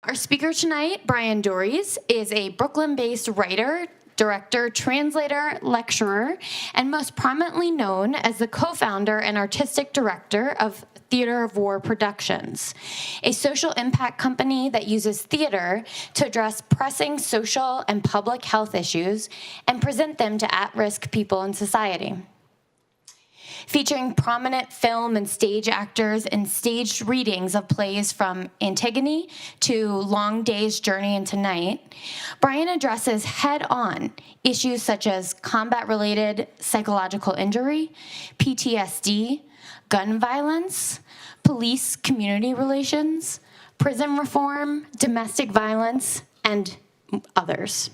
Our speaker tonight, Bryan Doerries, is a Brooklyn-based writer, director, translator, lecturer, and most prominently known as the co-founder and artistic director of Theater of War Productions, a social impact company that uses theater to address pressing social and public health issues and present them to at-risk people in society. Featuring prominent film and stage actors and staged readings of plays from Antigone to Long Day's Journey into Night, Bryan addresses head-on issues such as combat-related psychological injury, PTSD, gun violence, police-community relations, prison reform, domestic violence, and others.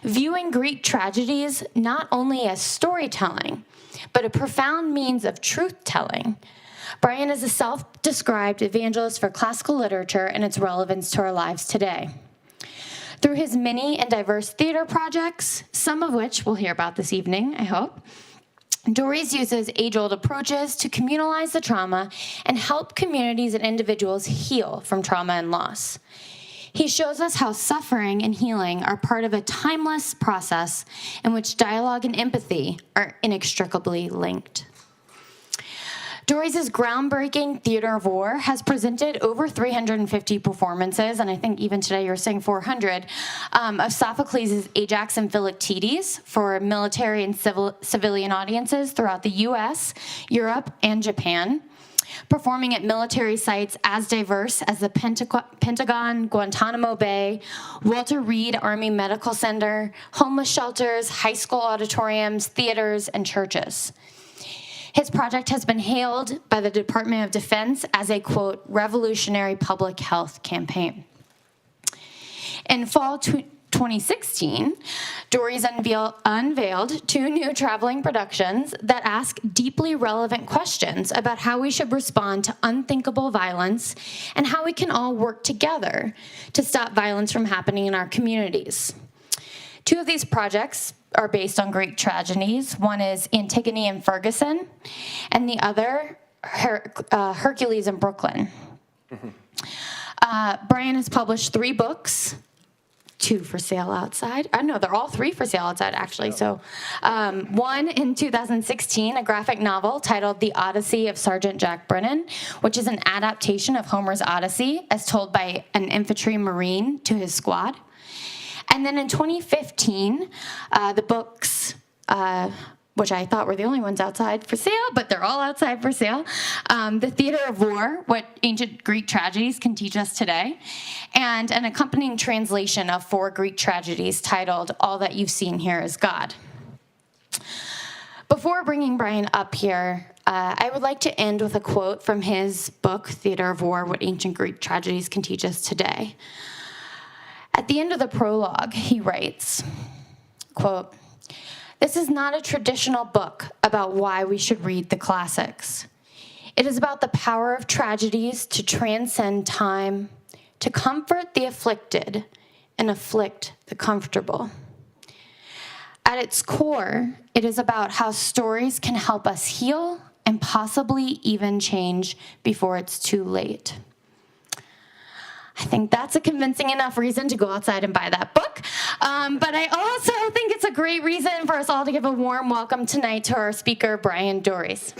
Viewing Greek tragedies not only as storytelling, but a profound means of truth-telling, Bryan is a self-described evangelist for classical literature and its relevance to our lives today. Through his many and diverse theater projects, some of which we'll hear about this evening, I hope, Doerries uses age-old approaches to communalize the trauma and help communities and individuals heal from trauma and loss. He shows us how suffering and healing are part of a timeless process in which dialogue and empathy are inextricably linked. Doerries' groundbreaking Theater of War has presented over 350 performances, and I think even today you're saying 400, of Sophocles' Ajax and Philoctetes for military and civilian audiences throughout the US, Europe, and Japan, performing at military sites as diverse as the Pentagon, Guantanamo Bay, Walter Reed Army Medical Center, homeless shelters, high school auditoriums, theaters, and churches. His project has been hailed by the Department of Defense as a, quote, revolutionary public health campaign. In fall 2016, Doerries unveiled 2 new traveling productions that ask deeply relevant questions about how we should respond to unthinkable violence and how we can all work together to stop violence from happening in our communities. 2 of these projects are based on Greek tragedies. One is Antigone and Ferguson, and the other, Hercules in Brooklyn. Bryan has published 3 books, 2 for sale outside. I know they're all 3 for sale outside, actually. So, one in 2016, a graphic novel titled The Odyssey of Sergeant Jack Brennan, which is an adaptation of Homer's Odyssey as told by an infantry marine to his squad. And then in 2015, the books, which I thought were the only ones outside for sale, but they're all outside for sale. The Theater of War, What Ancient Greek Tragedies Can Teach Us Today, and an accompanying translation of 4 Greek tragedies titled All That You've Seen Here Is God. Before bringing Bryan up here, I would like to end with a quote from his book, Theater of War, What Ancient Greek Tragedies Can Teach Us Today. At the end of the prologue, he writes, quote, "This is not a traditional book about why we should read the classics. It is about the power of tragedies to transcend time, to comfort the afflicted and afflict the comfortable. At its core, it is about how stories can help us heal and possibly even change before it's too late." I think that's a convincing enough reason to go outside and buy that book. But I also think it's a great reason for us all to give a warm welcome tonight to our speaker, Bryan Doerries.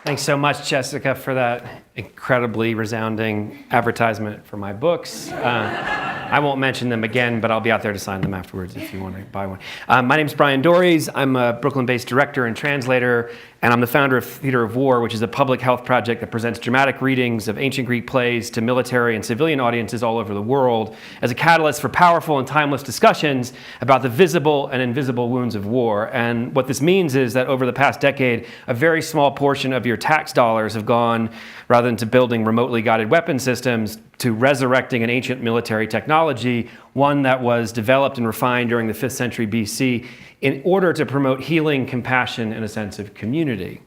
Thanks so much, Jessica, for that incredibly resounding advertisement for my books. I won't mention them again, but I'll be out there to sign them afterwards if you want to buy one. My name's Bryan Doerries. I'm a Brooklyn-based director and translator, and I'm the founder of Theater of War, which is a public health project that presents dramatic readings of ancient Greek plays to military and civilian audiences all over the world as a catalyst for powerful and timeless discussions about the visible and invisible wounds of war. And what this means is that over the past decade, a very small portion of your tax dollars have gone, rather than to building remotely guided weapon systems, to resurrecting an ancient military technology, one that was developed and refined during the 5th century BC in order to promote healing, compassion, and a sense of community.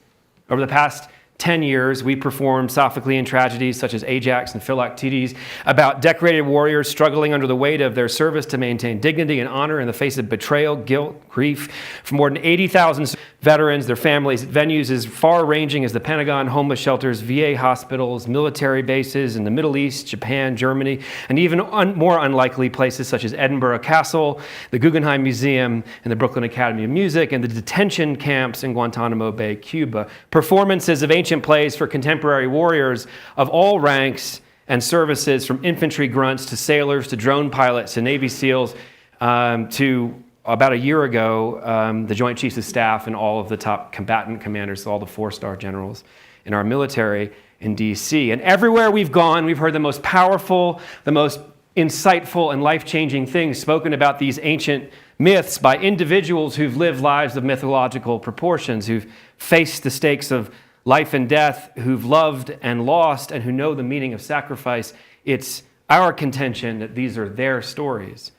Over the past 10 years, we performed Sophoclean tragedies such as Ajax and Philoctetes about decorated warriors struggling under the weight of their service to maintain dignity and honor in the face of betrayal, guilt, grief. For more than 80,000 veterans, their families, venues as far-ranging as the Pentagon, homeless shelters, VA hospitals, military bases in the Middle East, Japan, Germany, and even more unlikely places such as Edinburgh Castle, the Guggenheim Museum, and the Brooklyn Academy of Music, and the detention camps in Guantanamo Bay, Cuba. Performances of ancient plays for contemporary warriors of all ranks and services, from infantry grunts to sailors to drone pilots to Navy SEALs, to about a year ago, the Joint Chiefs of Staff and all of the top combatant commanders, all the 4-star generals in our military in D.C. And everywhere we've gone, we've heard the most powerful, the most insightful and life-changing things spoken about these ancient myths by individuals who've lived lives of mythological proportions, who've faced the stakes of life and death, who've loved and lost, and who know the meaning of sacrifice. It's our contention that these are their stories.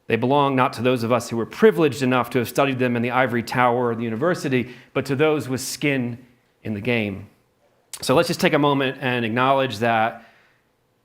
They belong not to those of us who were privileged enough to have studied them in the ivory tower or the university, but to those with skin in the game. So let's just take a moment and acknowledge that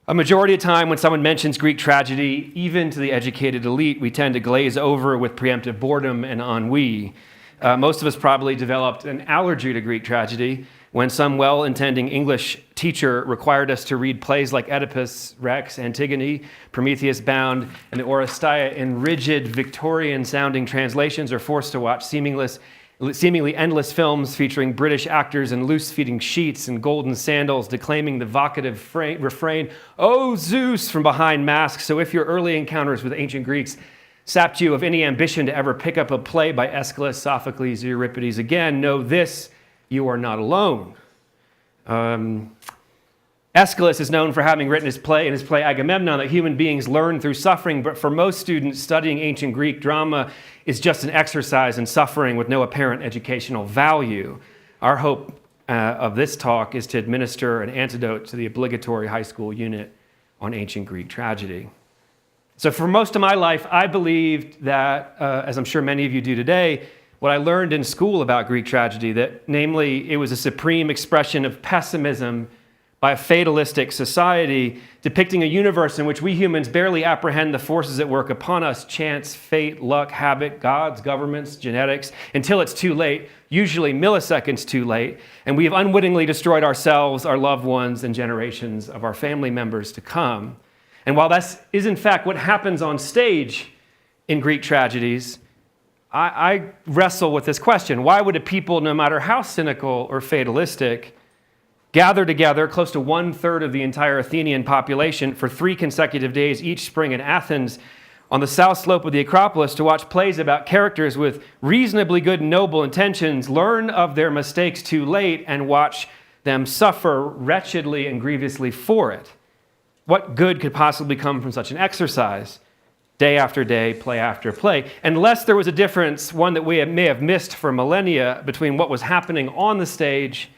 a majority of time when someone mentions Greek tragedy, even to the educated elite, we tend to glaze over with preemptive boredom and ennui. Most of us probably developed an allergy to Greek tragedy when some well-intending English teacher required us to read plays like Oedipus Rex, Antigone, Prometheus Bound, and the Oresteia in rigid Victorian-sounding translations, or forced to watch seemingly endless films featuring British actors in loose-fitting sheets and golden sandals declaiming the vocative refrain, "Oh Zeus," from behind masks. So if your early encounters with ancient Greeks sapped you of any ambition to ever pick up a play by Aeschylus, Sophocles, or Euripides again, know this: you are not alone. Aeschylus is known for having written his play Agamemnon that human beings learn through suffering, but for most students, studying ancient Greek drama is just an exercise in suffering with no apparent educational value. Our hope of this talk is to administer an antidote to the obligatory high school unit on ancient Greek tragedy. So for most of my life, I believed that, as I'm sure many of you do today, what I learned in school about Greek tragedy, that namely it was a supreme expression of pessimism by a fatalistic society depicting a universe in which we humans barely apprehend the forces at work upon us: chance, fate, luck, habit, gods, governments, genetics, until it's too late, usually milliseconds too late, and we have unwittingly destroyed ourselves, our loved ones, and generations of our family members to come. And while that is in fact what happens on stage in Greek tragedies, I wrestle with this question. Why would a people, no matter how cynical or fatalistic, gather together, close to 1/3 of the entire Athenian population, for 3 consecutive days each spring in Athens on the south slope of the Acropolis to watch plays about characters with reasonably good and noble intentions, learn of their mistakes too late, and watch them suffer wretchedly and grievously for it? What good could possibly come from such an exercise? Day after day, play after play, unless there was a difference, one that we may have missed for millennia, between what was happening on the stage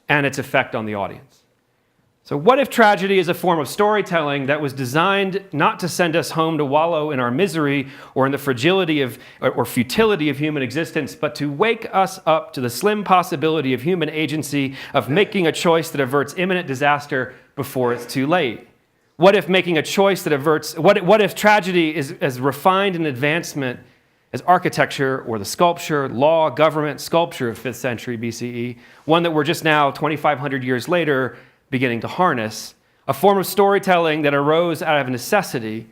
and its effect on the audience. So what if tragedy is a form of storytelling that was designed not to send us home to wallow in our misery or in the fragility or futility of human existence, but to wake us up to the slim possibility of human agency, of making a choice that averts imminent disaster before it's too late? What if making a choice that averts, what if tragedy is as refined an advancement as architecture or the sculpture, law, government, sculpture of 5th century BCE, one that we're just now, 2,500 years later, beginning to harness, a form of storytelling that arose out of necessity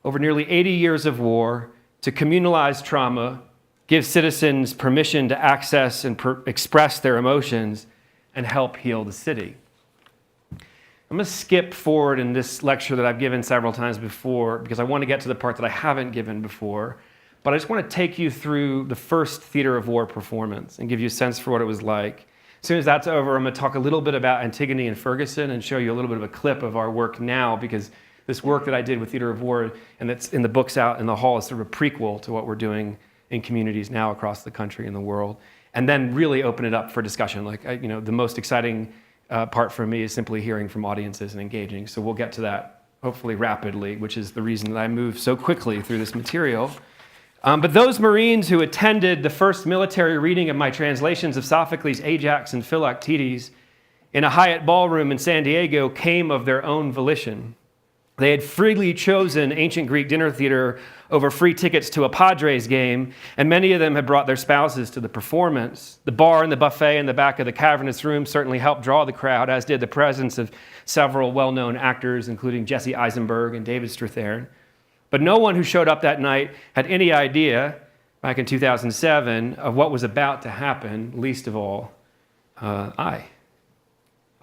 over nearly 80 years of war to communalize trauma, give citizens permission to access and express their emotions, and help heal the city. I'm going to skip forward in this lecture that I've given several times before because I want to get to the part that I haven't given before. But I just want to take you through the first theater of war performance and give you a sense for what it was like. As soon as that's over, I'm going to talk a little bit about Antigone and Ferguson and show you a little bit of a clip of our work now, because this work that I did with Theater of War and that's in the books out in the hall is sort of a prequel to what we're doing in communities now across the country and the world. And then really open it up for discussion. The most exciting part for me is simply hearing from audiences and engaging. So we'll get to that hopefully rapidly, which is the reason that I moved so quickly through this material. But those Marines who attended the first military reading of my translations of Sophocles, Ajax, and Philoctetes in a Hyatt ballroom in San Diego came of their own volition. They had freely chosen ancient Greek dinner theater over free tickets to a Padres game, and many of them had brought their spouses to the performance. The bar and the buffet in the back of the cavernous room certainly helped draw the crowd, as did the presence of several well-known actors, including Jesse Eisenberg and David Strathairn. But no one who showed up that night had any idea, back in 2007, of what was about to happen, least of all, I.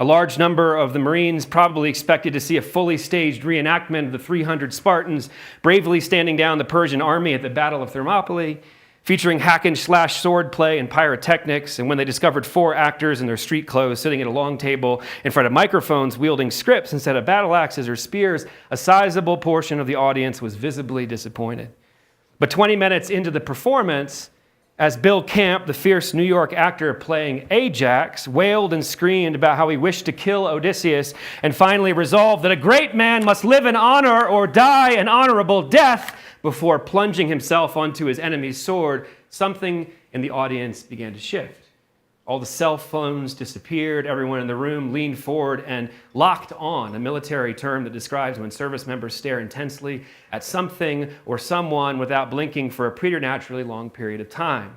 A large number of the Marines probably expected to see a fully staged reenactment of the 300 Spartans bravely standing down the Persian army at the Battle of Thermopylae, featuring hack-and-slash swordplay and pyrotechnics, and when they discovered 4 actors in their street clothes sitting at a long table in front of microphones wielding scripts instead of battle axes or spears, a sizable portion of the audience was visibly disappointed. But 20 minutes into the performance, as Bill Camp, the fierce New York actor playing Ajax, wailed and screamed about how he wished to kill Odysseus and finally resolved that a great man must live in honor or die an honorable death before plunging himself onto his enemy's sword, something in the audience began to shift. All the cell phones disappeared. Everyone in the room leaned forward and locked on, a military term that describes when service members stare intensely at something or someone without blinking for a preternaturally long period of time.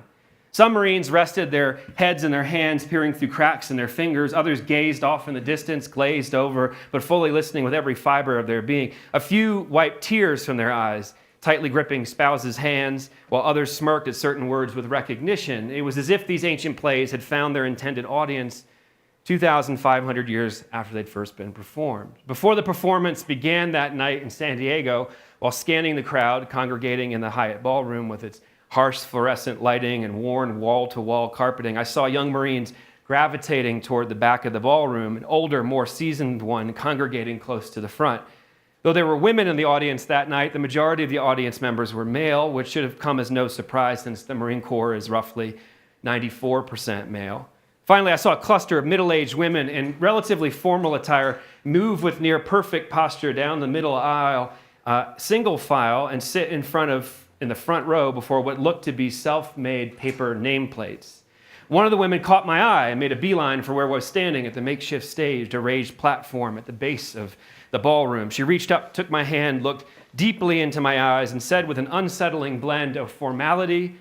Some Marines rested their heads in their hands, peering through cracks in their fingers. Others gazed off in the distance, glazed over, but fully listening with every fiber of their being. A few wiped tears from their eyes, tightly gripping spouses' hands, while others smirked at certain words with recognition. It was as if these ancient plays had found their intended audience 2,500 years after they'd first been performed. Before the performance began that night in San Diego, while scanning the crowd congregating in the Hyatt ballroom with its harsh fluorescent lighting and worn wall-to-wall carpeting, I saw young Marines gravitating toward the back of the ballroom, an older, more seasoned one congregating close to the front. Though there were women in the audience that night, the majority of the audience members were male, which should have come as no surprise since the Marine Corps is roughly 94% male. Finally, I saw a cluster of middle-aged women in relatively formal attire move with near-perfect posture down the middle aisle, single file, and sit in the front row before what looked to be self-made paper nameplates. One of the women caught my eye and made a beeline for where I was standing at the makeshift stage, a raised platform at the base of the ballroom. She reached up, took my hand, looked deeply into my eyes, and said with an unsettling blend of formality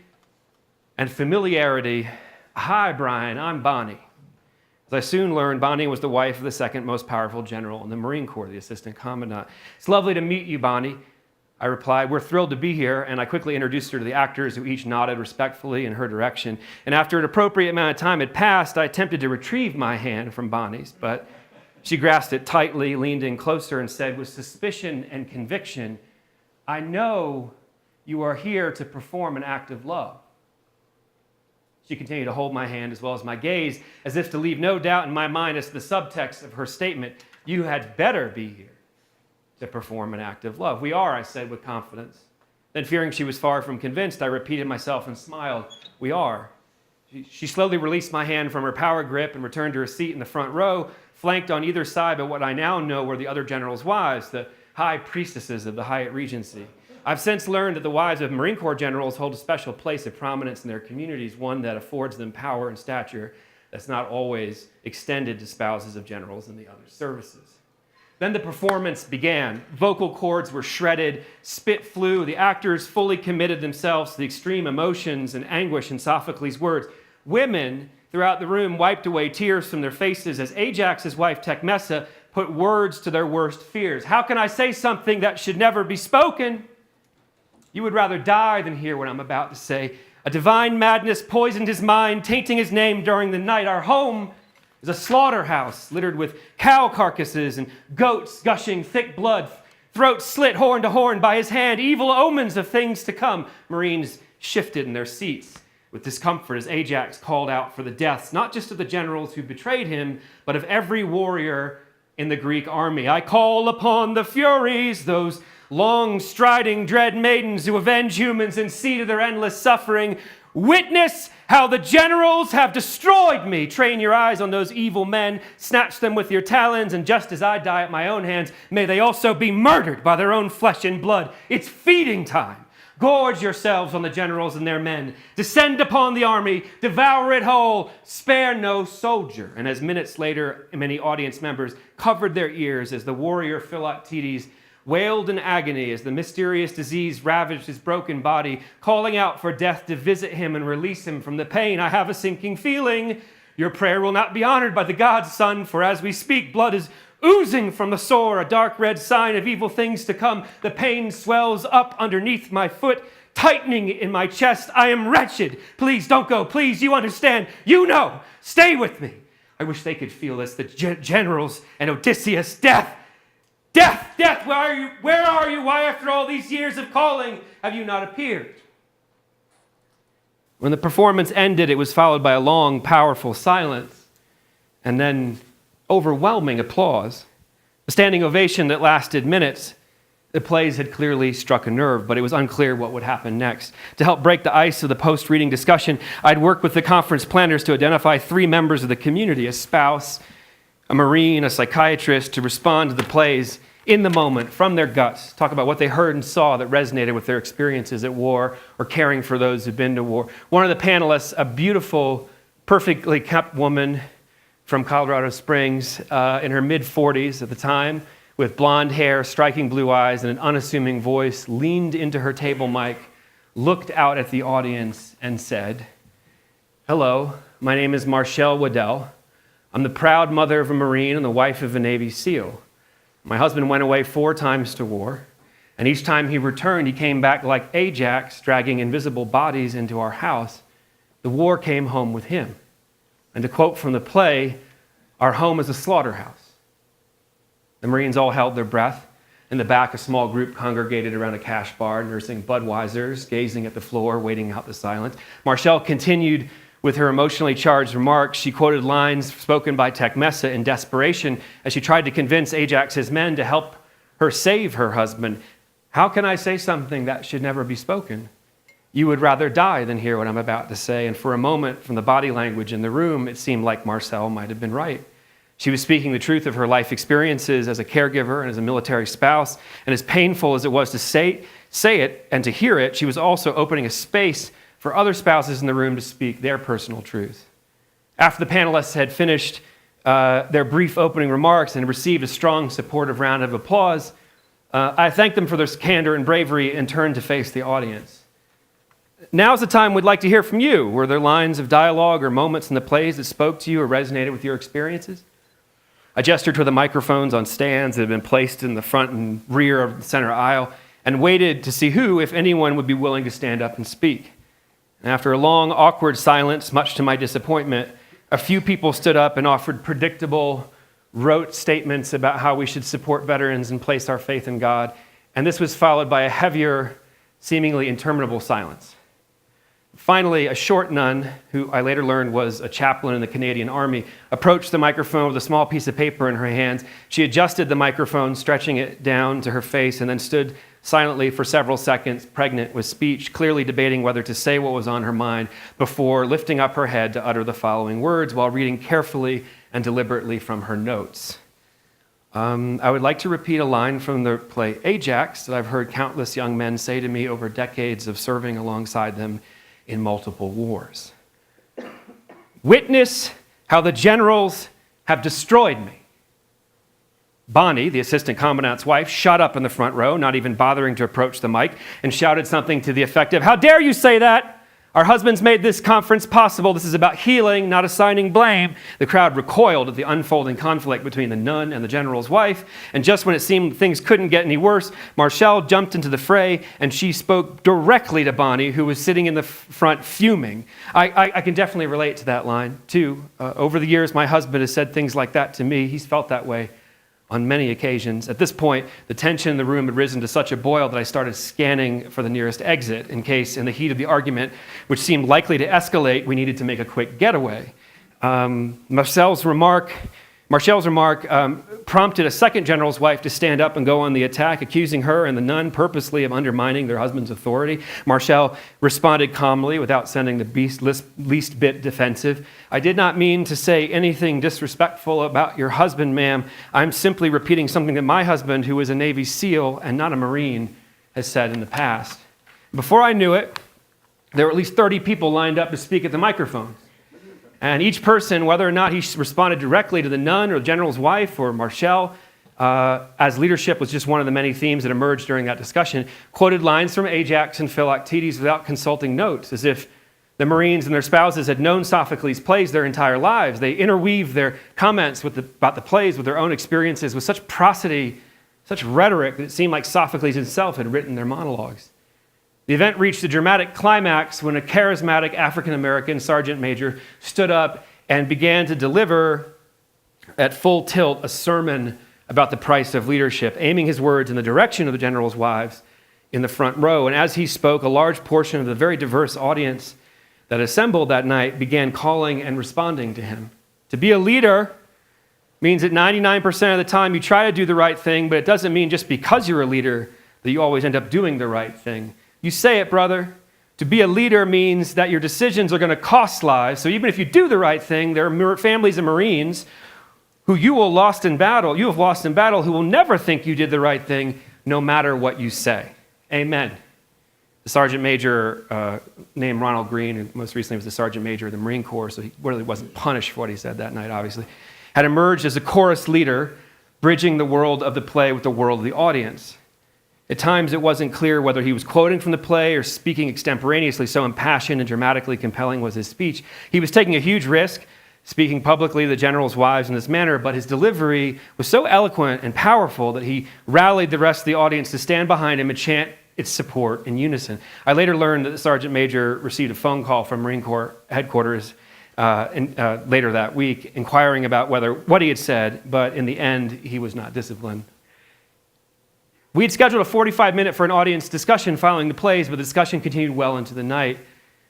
and familiarity, "Hi, Bryan, I'm Bonnie." As I soon learned, Bonnie was the wife of the second most powerful general in the Marine Corps, the assistant commandant. "It's lovely to meet you, Bonnie," I replied. "We're thrilled to be here," and I quickly introduced her to the actors, who each nodded respectfully in her direction. And after an appropriate amount of time had passed, I attempted to retrieve my hand from Bonnie's, but she grasped it tightly, leaned in closer, and said with suspicion and conviction, "I know you are here to perform an act of love." She continued to hold my hand as well as my gaze, as if to leave no doubt in my mind as to the subtext of her statement. "You had better be here to perform an act of love." "We are," I said with confidence. Then, fearing she was far from convinced, I repeated myself and smiled. "We are." She slowly released my hand from her power grip and returned to her seat in the front row, flanked on either side by what I now know were the other generals' wives, the high priestesses of the Hyatt Regency. I've since learned that the wives of Marine Corps generals hold a special place of prominence in their communities, one that affords them power and stature that's not always extended to spouses of generals in the other services. Then the performance began. Vocal cords were shredded, spit flew. The actors fully committed themselves to the extreme emotions and anguish in Sophocles' words. Women throughout the room wiped away tears from their faces as Ajax's wife Tecmessa put words to their worst fears. "How can I say something that should never be spoken? You would rather die than hear what I'm about to say. A divine madness poisoned his mind, tainting his name during the night. Our home is a slaughterhouse littered with cow carcasses and goats gushing thick blood, throats slit horn to horn by his hand, evil omens of things to come." Marines shifted in their seats with discomfort as Ajax called out for the deaths, not just of the generals who betrayed him, but of every warrior in the Greek army. "I call upon the Furies, those long striding dread maidens who avenge humans and see to their endless suffering. Witness how the generals have destroyed me. Train your eyes on those evil men, snatch them with your talons, and just as I die at my own hands, may they also be murdered by their own flesh and blood. It's feeding time. Gorge yourselves on the generals and their men. Descend upon the army, devour it whole, spare no soldier. And as minutes later, many audience members covered their ears as the warrior Philoctetes wailed in agony as the mysterious disease ravaged his broken body, calling out for death to visit him and release him from the pain. I have a sinking feeling. Your prayer will not be honored by the gods, son, for as we speak, blood is oozing from the sore, a dark red sign of evil things to come. The pain swells up underneath my foot, tightening in my chest. I am wretched. Please don't go. Please, you understand. You know. Stay with me. I wish they could feel this. The generals and Odysseus. Death. Death. Death. Where are you? Where are you? Why, after all these years of calling, have you not appeared? When the performance ended, it was followed by a long, powerful silence, and then overwhelming applause. A standing ovation that lasted minutes. The plays had clearly struck a nerve, but it was unclear what would happen next. To help break the ice of the post-reading discussion, I'd worked with the conference planners to identify 3 members of the community, a spouse, a Marine, a psychiatrist, to respond to the plays in the moment, from their guts, talk about what they heard and saw that resonated with their experiences at war or caring for those who'd been to war. One of the panelists, a beautiful, perfectly kept woman from Colorado Springs, in her mid-40s at the time, with blonde hair, striking blue eyes, and an unassuming voice, leaned into her table mic, looked out at the audience, and said, "Hello, my name is Marshall Waddell. I'm the proud mother of a Marine and the wife of a Navy SEAL. My husband went away 4 times to war, and each time he returned, he came back like Ajax, dragging invisible bodies into our house. The war came home with him. And to quote from the play, our home is a slaughterhouse." The Marines all held their breath. In the back, a small group congregated around a cash bar, nursing Budweisers, gazing at the floor, waiting out the silence. Marshall continued with her emotionally charged remarks. She quoted lines spoken by Tech Messa in desperation as she tried to convince Ajax's men to help her save her husband. "How can I say something that should never be spoken? You would rather die than hear what I'm about to say." And for a moment, from the body language in the room, it seemed like Marcel might have been right. She was speaking the truth of her life experiences as a caregiver and as a military spouse. And as painful as it was to say it and to hear it, she was also opening a space for other spouses in the room to speak their personal truth. After the panelists had finished their brief opening remarks and received a strong, supportive round of applause, I thanked them for their candor and bravery and turned to face the audience. Now's the time we'd like to hear from you. Were there lines of dialogue or moments in the plays that spoke to you or resonated with your experiences? I gestured toward the microphones on stands that had been placed in the front and rear of the center aisle and waited to see who, if anyone, would be willing to stand up and speak. And after a long, awkward silence, much to my disappointment, a few people stood up and offered predictable, rote statements about how we should support veterans and place our faith in God. And this was followed by a heavier, seemingly interminable silence. Finally, a short nun, who I later learned was a chaplain in the Canadian Army, approached the microphone with a small piece of paper in her hands. She adjusted the microphone, stretching it down to her face, and then stood silently for several seconds, pregnant with speech, clearly debating whether to say what was on her mind before lifting up her head to utter the following words while reading carefully and deliberately from her notes. I would like to repeat a line from the play Ajax that I've heard countless young men say to me over decades of serving alongside them in multiple wars. "Witness how the generals have destroyed me." Bonnie, the assistant commandant's wife, shot up in the front row, not even bothering to approach the mic, and shouted something to the effect of, "How dare you say that? Our husbands made this conference possible. This is about healing, not assigning blame." The crowd recoiled at the unfolding conflict between the nun and the general's wife, and just when it seemed things couldn't get any worse, Marshall jumped into the fray, and she spoke directly to Bonnie, who was sitting in the front fuming. I can definitely relate to that line, too. Over the years, my husband has said things like that to me. He's felt that way on many occasions. At this point, the tension in the room had risen to such a boil that I started scanning for the nearest exit in case, in the heat of the argument, which seemed likely to escalate, we needed to make a quick getaway. Marcel's remark prompted a second general's wife to stand up and go on the attack, accusing her and the nun purposely of undermining their husband's authority. Marshall responded calmly without sounding the least bit defensive. "I did not mean to say anything disrespectful about your husband, ma'am. I'm simply repeating something that my husband, who is a Navy SEAL and not a Marine, has said in the past." Before I knew it, there were at least 30 people lined up to speak at the microphones. And each person, whether or not he responded directly to the nun or the general's wife or Marshall, as leadership was just one of the many themes that emerged during that discussion, quoted lines from Ajax and Philoctetes without consulting notes, as if the Marines and their spouses had known Sophocles' plays their entire lives. They interweaved their comments about the plays with their own experiences with such prosody, such rhetoric, that it seemed like Sophocles himself had written their monologues. The event reached a dramatic climax when a charismatic African-American sergeant major stood up and began to deliver at full tilt a sermon about the price of leadership, aiming his words in the direction of the general's wives in the front row. And as he spoke, a large portion of the very diverse audience that assembled that night began calling and responding to him. To be a leader means that 99% of the time you try to do the right thing, but it doesn't mean just because you're a leader that you always end up doing the right thing. You say it, brother. To be a leader means that your decisions are going to cost lives. So even if you do the right thing, there are families of Marines who you have lost in battle, who will never think you did the right thing, no matter what you say. Amen. The sergeant major named Ronald Green, who most recently was the sergeant major of the Marine Corps, so he really wasn't punished for what he said that night, obviously, had emerged as a chorus leader, bridging the world of the play with the world of the audience. At times, it wasn't clear whether he was quoting from the play or speaking extemporaneously, so impassioned and dramatically compelling was his speech. He was taking a huge risk, speaking publicly to the general's wives in this manner, but his delivery was so eloquent and powerful that he rallied the rest of the audience to stand behind him and chant its support in unison. I later learned that the sergeant major received a phone call from Marine Corps headquarters later that week, inquiring about what he had said, but in the end, he was not disciplined. We had scheduled a 45-minute for an audience discussion following the plays, but the discussion continued well into the night.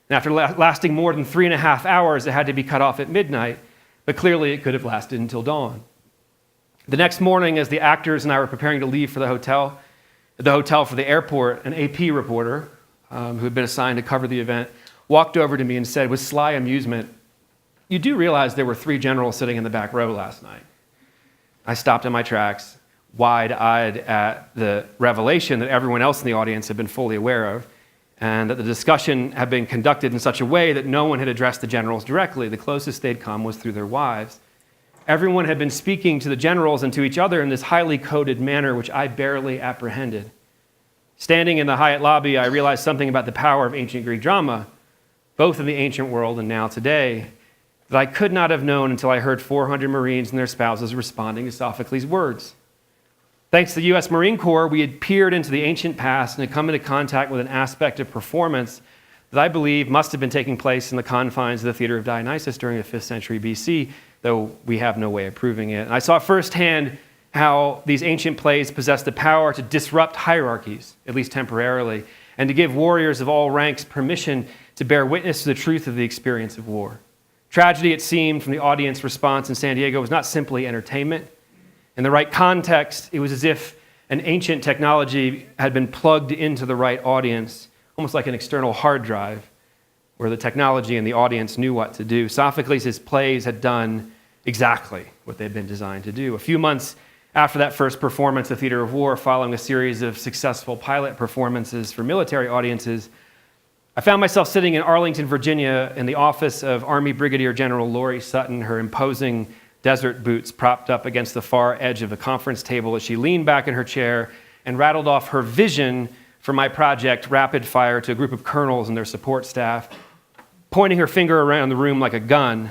And after lasting more than 3.5 hours, it had to be cut off at midnight, but clearly it could have lasted until dawn. The next morning, as the actors and I were preparing to leave for the hotel for the airport, an AP reporter who had been assigned to cover the event walked over to me and said with sly amusement, "You do realize there were 3 generals sitting in the back row last night?" I stopped in my tracks, wide-eyed at the revelation that everyone else in the audience had been fully aware of, and that the discussion had been conducted in such a way that no one had addressed the generals directly. The closest they'd come was through their wives. Everyone had been speaking to the generals and to each other in this highly coded manner, which I barely apprehended. Standing in the Hyatt lobby, I realized something about the power of ancient Greek drama, both in the ancient world and now today, that I could not have known until I heard 400 Marines and their spouses responding to Sophocles' words. Thanks to the U.S. Marine Corps, we had peered into the ancient past and had come into contact with an aspect of performance that I believe must have been taking place in the confines of the theater of Dionysus during the 5th century BC, though we have no way of proving it. And I saw firsthand how these ancient plays possessed the power to disrupt hierarchies, at least temporarily, and to give warriors of all ranks permission to bear witness to the truth of the experience of war. Tragedy, it seemed, from the audience response in San Diego was not simply entertainment. In the right context, it was as if an ancient technology had been plugged into the right audience, almost like an external hard drive, where the technology and the audience knew what to do. Sophocles' plays had done exactly what they'd been designed to do. A few months after that first performance, The Theater of War, following a series of successful pilot performances for military audiences, I found myself sitting in Arlington, Virginia, in the office of Army Brigadier General Lori Sutton, her imposing desert boots propped up against the far edge of the conference table as she leaned back in her chair and rattled off her vision for my project, Rapid Fire, to a group of colonels and their support staff, pointing her finger around the room like a gun.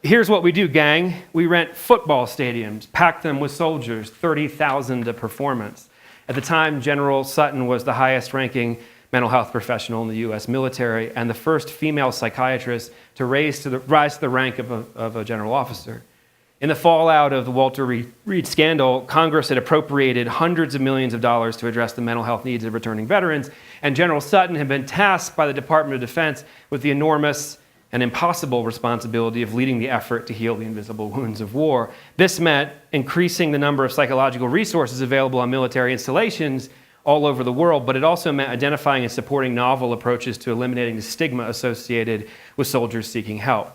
"Here's what we do, gang. We rent football stadiums, pack them with soldiers, 30,000 a performance." At the time, General Sutton was the highest-ranking mental health professional in the U.S. military and the first female psychiatrist to rise to the rank of a general officer. In the fallout of the Walter Reed scandal, Congress had appropriated hundreds of millions of dollars to address the mental health needs of returning veterans, and General Sutton had been tasked by the Department of Defense with the enormous and impossible responsibility of leading the effort to heal the invisible wounds of war. This meant increasing the number of psychological resources available on military installations all over the world, but it also meant identifying and supporting novel approaches to eliminating the stigma associated with soldiers seeking help.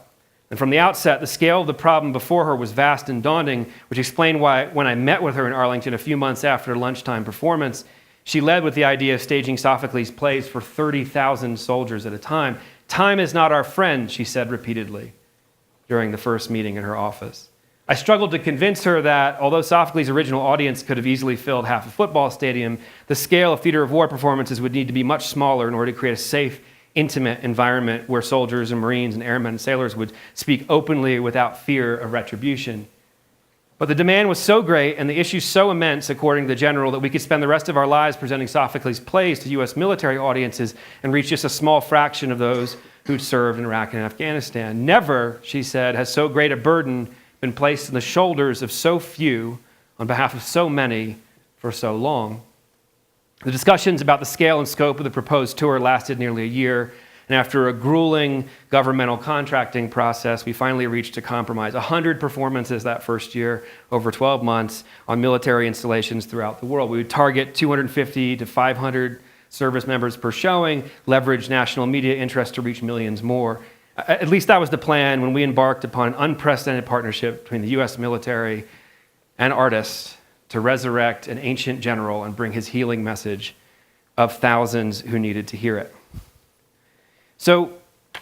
And from the outset, the scale of the problem before her was vast and daunting, which explained why, when I met with her in Arlington a few months after a lunchtime performance, She led with the idea of staging Sophocles' plays for 30,000 soldiers at a time. "Time is not our friend," she said repeatedly during the first meeting in her office. I struggled to convince her that although Sophocles' original audience could have easily filled half a football stadium, the scale of theater of war performances would need to be much smaller in order to create a safe, intimate environment where soldiers and Marines and airmen and sailors would speak openly without fear of retribution. But the demand was so great and the issue so immense, according to the general, that we could spend the rest of our lives presenting Sophocles' plays to U.S. military audiences and reach just a small fraction of those who'd served in Iraq and Afghanistan. Never, she said, has so great a burden been placed on the shoulders of so few on behalf of so many for so long. The discussions about the scale and scope of the proposed tour lasted nearly a year, and after a grueling governmental contracting process, we finally reached a compromise. 100 performances that first year over 12 months on military installations throughout the world. We would target 250 to 500 service members per showing, leverage national media interest to reach millions more. At least that was the plan when we embarked upon an unprecedented partnership between the U.S. military and artists to resurrect an ancient general and bring his healing message of thousands who needed to hear it. So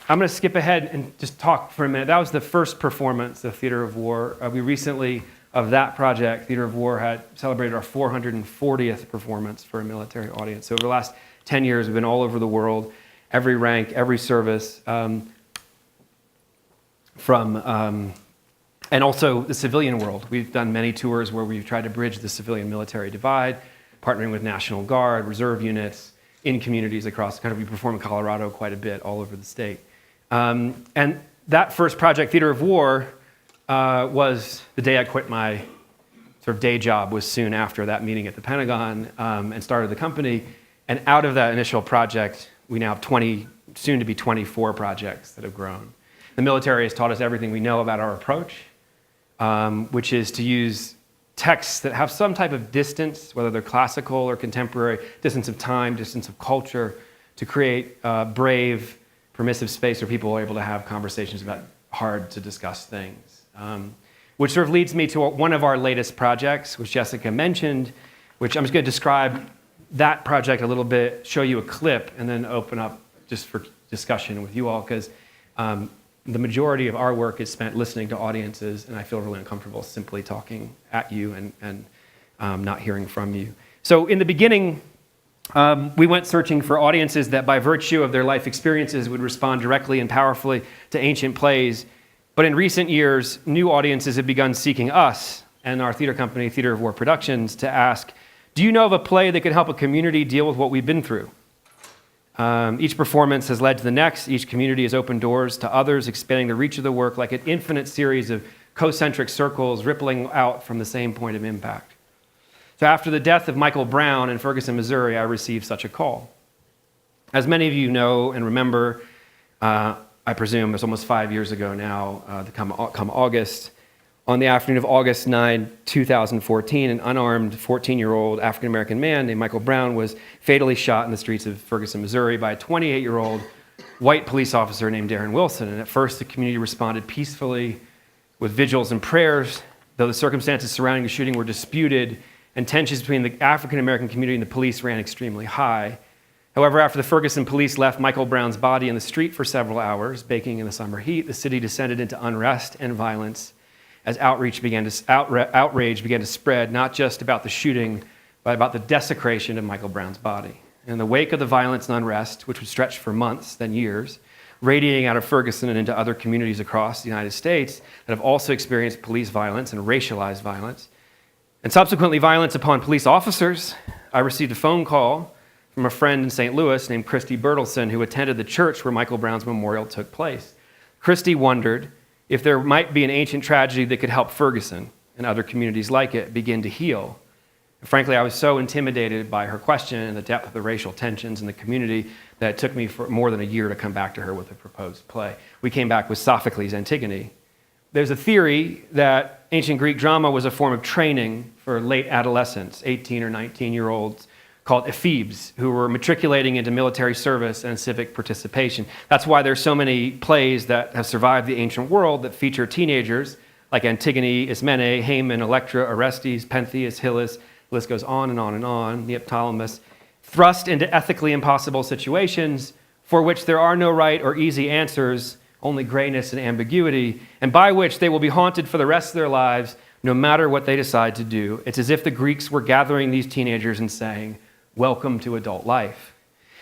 I'm going to skip ahead and just talk for a minute. That was the first performance of Theater of War. We recently, of that project, Theater of War had celebrated our 440th performance for a military audience. So over the last 10 years, we've been all over the world, every rank, every service, and also the civilian world. We've done many tours where we've tried to bridge the civilian-military divide, partnering with National Guard, reserve units, in communities across the country. We perform in Colorado quite a bit, all over the state. And that first project, Theater of War, was the day I quit my sort of day job, was soon after that meeting at the Pentagon, and started the company. And out of that initial project, we now have 20, soon to be 24 projects that have grown. The military has taught us everything we know about our approach, which is to use texts that have some type of distance, whether they're classical or contemporary, distance of time, distance of culture, to create a brave, permissive space where people are able to have conversations about hard to discuss things. Which sort of leads me to one of our latest projects, which Jessica mentioned, which I'm just going to describe that project a little bit, show you a clip, and then open up just for discussion with you all, because the majority of our work is spent listening to audiences, and I feel really uncomfortable simply talking at you and not hearing from you. So in the beginning, we went searching for audiences that by virtue of their life experiences would respond directly and powerfully to ancient plays. But in recent years, new audiences have begun seeking us and our theater company, Theater of War Productions, to ask, do you know of a play that could help a community deal with what we've been through? Each performance has led to the next. Each community has opened doors to others, expanding the reach of the work like an infinite series of concentric circles rippling out from the same point of impact. So after the death of Michael Brown in Ferguson, Missouri, I received such a call. As many of you know and remember, I presume it's almost 5 years ago now, come August, on the afternoon of August 9, 2014, an unarmed 14-year-old African-American man named Michael Brown was fatally shot in the streets of Ferguson, Missouri by a 28-year-old white police officer named Darren Wilson. And at first, the community responded peacefully with vigils and prayers, though the circumstances surrounding the shooting were disputed and tensions between the African-American community and the police ran extremely high. However, after the Ferguson police left Michael Brown's body in the street for several hours, baking in the summer heat, the city descended into unrest and violence as outrage began to spread, not just about the shooting, but about the desecration of Michael Brown's body. In the wake of the violence and unrest, which would stretch for months, then years, radiating out of Ferguson and into other communities across the United States that have also experienced police violence and racialized violence, and subsequently violence upon police officers, I received a phone call from a friend in St. Louis named Christy Bertelson, who attended the church where Michael Brown's memorial took place. Christy wondered if there might be an ancient tragedy that could help Ferguson and other communities like it begin to heal. And frankly, I was so intimidated by her question and the depth of the racial tensions in the community that it took me for more than a year to come back to her with a proposed play. We came back with Sophocles' Antigone. There's a theory that ancient Greek drama was a form of training for late adolescents, 18 or 19-year-olds, called ephebes, who were matriculating into military service and civic participation. That's why there's so many plays that have survived the ancient world that feature teenagers like Antigone, Ismene, Haman, Electra, Orestes, Pentheus, Hylas, the list goes on and on and on, Neoptolemus. thrust into ethically impossible situations for which there are no right or easy answers, only grayness and ambiguity, and by which they will be haunted for the rest of their lives, no matter what they decide to do. It's as if the Greeks were gathering these teenagers and saying, "Welcome to adult life."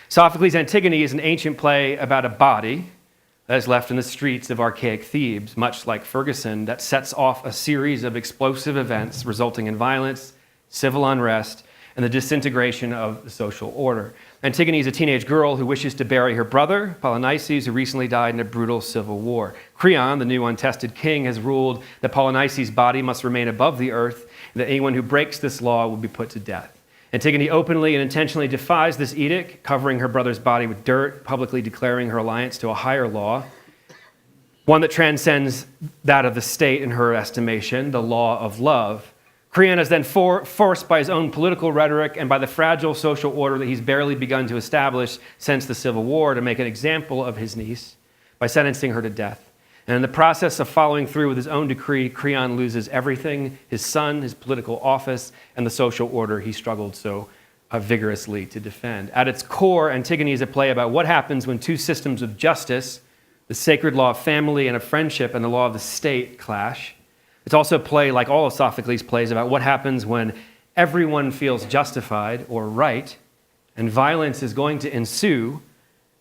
Sophocles' Antigone is an ancient play about a body that is left in the streets of archaic Thebes, much like Ferguson, that sets off a series of explosive events resulting in violence, civil unrest, and the disintegration of the social order. Antigone is a teenage girl who wishes to bury her brother, Polynices, who recently died in a brutal civil war. Creon, the new untested king, has ruled that Polynices' body must remain above the earth, and that anyone who breaks this law will be put to death. Antigone openly and intentionally defies this edict, covering her brother's body with dirt, publicly declaring her alliance to a higher law, one that transcends that of the state in her estimation, the law of love. Creon is then forced by his own political rhetoric and by the fragile social order that he's barely begun to establish since the Civil War to make an example of his niece by sentencing her to death. And in the process of following through with his own decree, Creon loses everything: his son, his political office, and the social order he struggled so vigorously to defend. At its core, Antigone is a play about what happens when two systems of justice, the sacred law of family and of friendship and the law of the state, clash. It's also a play, like all of Sophocles' plays, about what happens when everyone feels justified or right, and violence is going to ensue,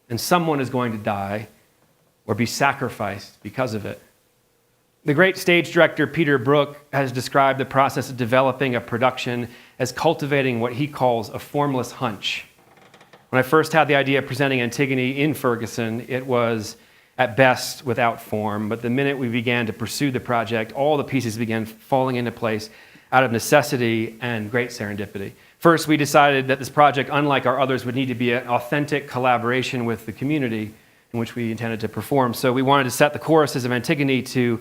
and someone is going to die or be sacrificed because of it. The great stage director Peter Brook has described the process of developing a production as cultivating what he calls a formless hunch. When I first had the idea of presenting Antigone in Ferguson, it was at best without form, but the minute we began to pursue the project, all the pieces began falling into place out of necessity and great serendipity. First, we decided that this project, unlike our others, would need to be an authentic collaboration with the community in which we intended to perform. So we wanted to set the choruses of Antigone to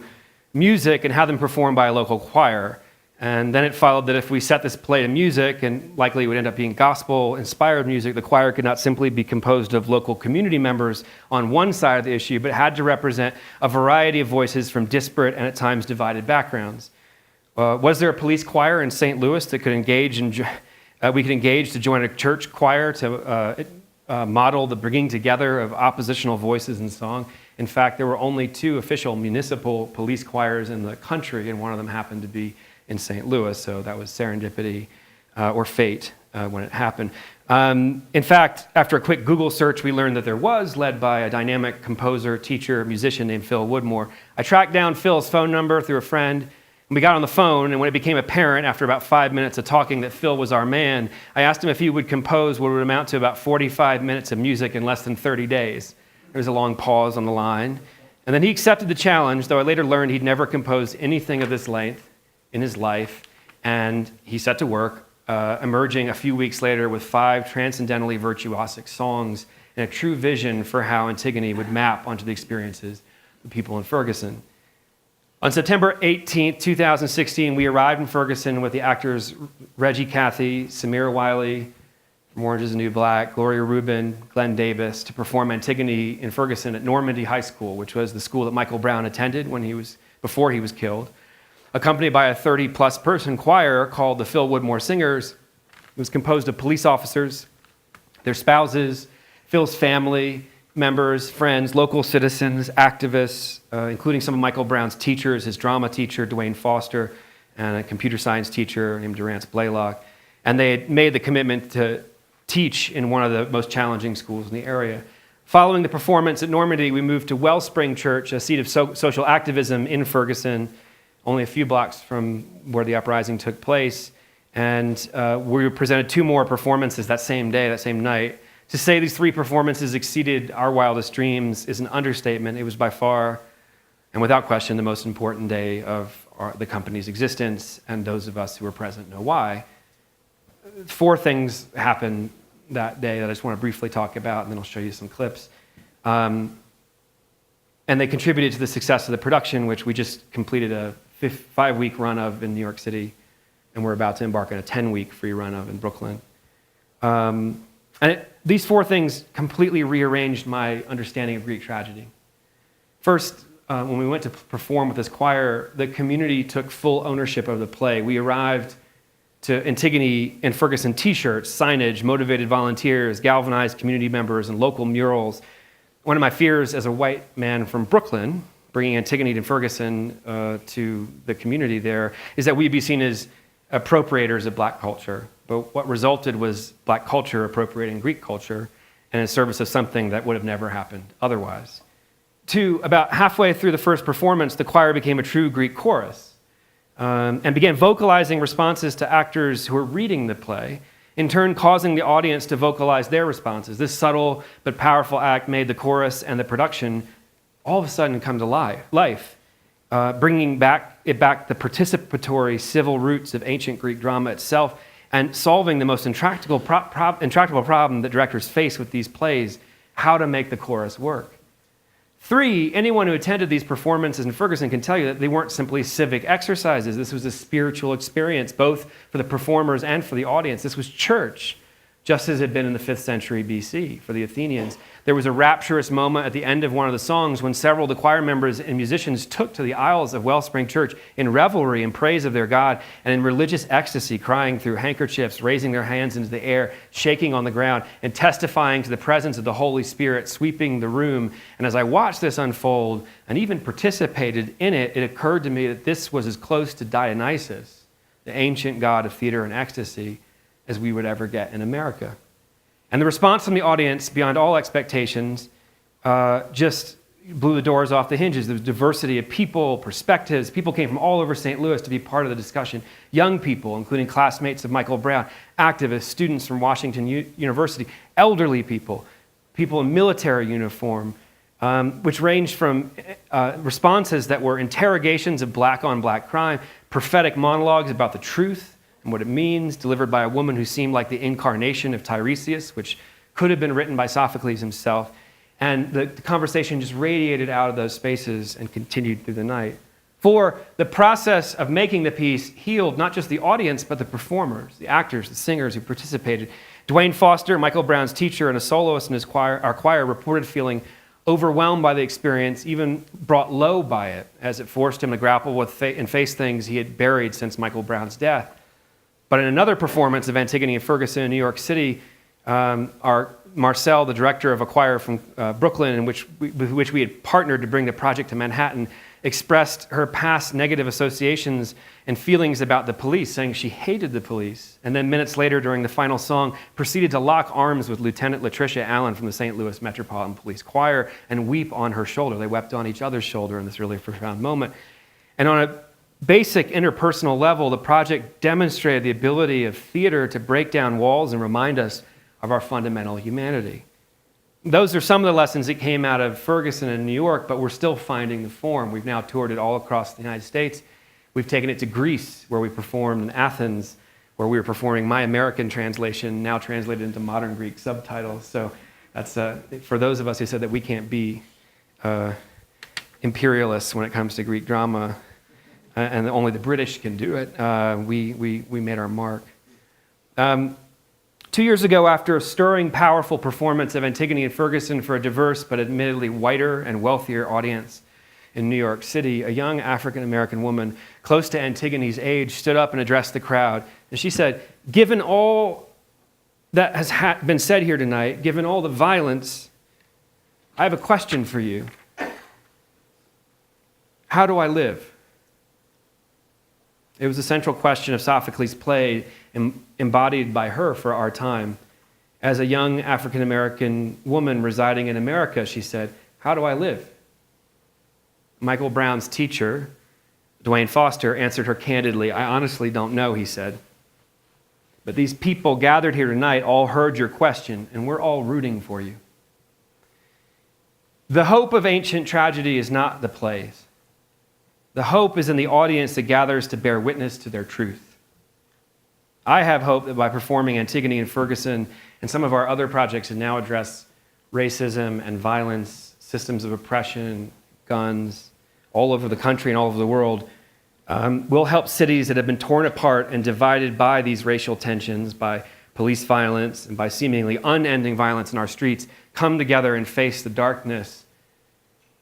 music and have them performed by a local choir. And then it followed that if we set this play to music, and likely it would end up being gospel-inspired music, the choir could not simply be composed of local community members on one side of the issue, but had to represent a variety of voices from disparate and at times divided backgrounds. Was there a police choir in St. Louis that could engage we could engage to join a church choir to model the bringing together of oppositional voices in song? In fact, there were only two official municipal police choirs in the country, and one of them happened to be in St. Louis, so that was serendipity or fate when it happened. In fact, after a quick Google search, we learned that there was, led by a dynamic composer, teacher, musician named Phil Woodmore. I tracked down Phil's phone number through a friend, and we got on the phone, and when it became apparent after about 5 minutes of talking that Phil was our man, I asked him if he would compose what would amount to about 45 minutes of music in less than 30 days. There was a long pause on the line, and then he accepted the challenge, though I later learned he'd never composed anything of this length in his life, and he set to work, emerging a few weeks later with 5 transcendentally virtuosic songs and a true vision for how Antigone would map onto the experiences of people in Ferguson. On September 18th, 2016, we arrived in Ferguson with the actors Reggie Cathy, Samira Wiley from Orange is the New Black, Gloria Rubin, Glenn Davis, to perform Antigone in Ferguson at Normandy High School, which was the school that Michael Brown attended before he was killed, accompanied by a 30-plus person choir called the Phil Woodmore Singers. It was composed of police officers, their spouses, Phil's family members, friends, local citizens, activists, including some of Michael Brown's teachers, his drama teacher, Dwayne Foster, and a computer science teacher named Durance Blaylock. And they had made the commitment to teach in one of the most challenging schools in the area. Following the performance at Normandy, we moved to Wellspring Church, a seat of social activism in Ferguson, only a few blocks from where the uprising took place. And we presented 2 more performances that same day, that same night. To say these 3 performances exceeded our wildest dreams is an understatement. It was by far and without question the most important day of the company's existence, and those of us who were present know why. 4 things happened that day that I just want to briefly talk about, and then I'll show you some clips. And they contributed to the success of the production, which we just completed a 5-week run of in New York City, and we're about to embark on a 10-week free run of in Brooklyn. These 4 things completely rearranged my understanding of Greek tragedy. First, when we went to perform with this choir, the community took full ownership of the play. We arrived to Antigone and Ferguson t-shirts, signage, motivated volunteers, galvanized community members, and local murals. One of my fears as a white man from Brooklyn, bringing Antigone and Ferguson to the community there, is that we'd be seen as appropriators of black culture. But what resulted was black culture appropriating Greek culture and in service of something that would have never happened otherwise. 2, about halfway through the first performance, the choir became a true Greek chorus and began vocalizing responses to actors who were reading the play, in turn causing the audience to vocalize their responses. This subtle but powerful act made the chorus and the production all of a sudden come to life, bringing back the participatory civil roots of ancient Greek drama itself and solving the most intractable problem that directors face with these plays, how to make the chorus work. 3, anyone who attended these performances in Ferguson can tell you that they weren't simply civic exercises. This was a spiritual experience, both for the performers and for the audience. This was church, just as it had been in the 5th century BC for the Athenians. There was a rapturous moment at the end of one of the songs when several of the choir members and musicians took to the aisles of Wellspring Church in revelry and praise of their God and in religious ecstasy, crying through handkerchiefs, raising their hands into the air, shaking on the ground, and testifying to the presence of the Holy Spirit sweeping the room. And as I watched this unfold and even participated in it, it occurred to me that this was as close to Dionysus, the ancient god of theater and ecstasy, as we would ever get in America. And the response from the audience, beyond all expectations, just blew the doors off the hinges. There was diversity of people, perspectives. People came from all over St. Louis to be part of the discussion. Young people, including classmates of Michael Brown, activists, students from Washington University, elderly people, people in military uniform, which ranged from responses that were interrogations of black-on-black crime, prophetic monologues about the truth, and what it means, delivered by a woman who seemed like the incarnation of Tiresias, which could have been written by Sophocles himself. And the conversation just radiated out of those spaces and continued through the night. 4, the process of making the piece healed not just the audience, but the performers, the actors, the singers who participated. Dwayne Foster, Michael Brown's teacher and a soloist in his choir, our choir, reported feeling overwhelmed by the experience, even brought low by it, as it forced him to grapple with and face things he had buried since Michael Brown's death. But in another performance of Antigone and Ferguson in New York City, our Marcel, the director of a choir from Brooklyn, with which we had partnered to bring the project to Manhattan, expressed her past negative associations and feelings about the police, saying she hated the police. And then minutes later, during the final song, proceeded to lock arms with Lieutenant Latricia Allen from the St. Louis Metropolitan Police Choir and weep on her shoulder. They wept on each other's shoulder in this really profound moment. And on a basic interpersonal level, the project demonstrated the ability of theater to break down walls and remind us of our fundamental humanity. Those are some of the lessons that came out of Ferguson and New York, but we're still finding the form. We've now toured it all across the United States. We've taken it to Greece, where we performed, in Athens, where we were performing my American translation, now translated into modern Greek subtitles. So that's for those of us who said that we can't be imperialists when it comes to Greek drama, and only the British can do it, we made our mark. 2 years ago, after a stirring, powerful performance of Antigone and Ferguson for a diverse but admittedly whiter and wealthier audience in New York City, a young African-American woman close to Antigone's age stood up and addressed the crowd. And she said, given all that has been said here tonight, given all the violence, I have a question for you. How do I live? It was the central question of Sophocles' play, embodied by her for our time. As a young African-American woman residing in America, she said, how do I live? Michael Brown's teacher, Dwayne Foster, answered her candidly, I honestly don't know, he said. But these people gathered here tonight all heard your question, and we're all rooting for you. The hope of ancient tragedy is not the plays. The hope is in the audience that gathers to bear witness to their truth. I have hope that by performing Antigone and Ferguson and some of our other projects that now address racism and violence, systems of oppression, guns, all over the country and all over the world, will help cities that have been torn apart and divided by these racial tensions, by police violence, and by seemingly unending violence in our streets, come together and face the darkness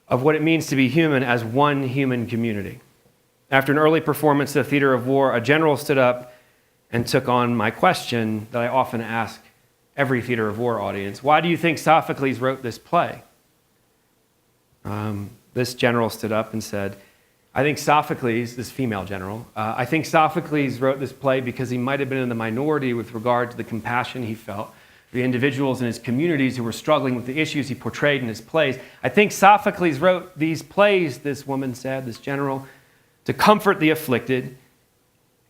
of what it means to be human as one human community. After an early performance at the Theater of War, a general stood up and took on my question that I often ask every theater of war audience. Why do you think Sophocles wrote this play? This general stood up and said, I think Sophocles, this female general, I think Sophocles wrote this play because he might have been in the minority with regard to the compassion he felt for the individuals in his communities who were struggling with the issues he portrayed in his plays. I think Sophocles wrote these plays, this woman said, this general, to comfort the afflicted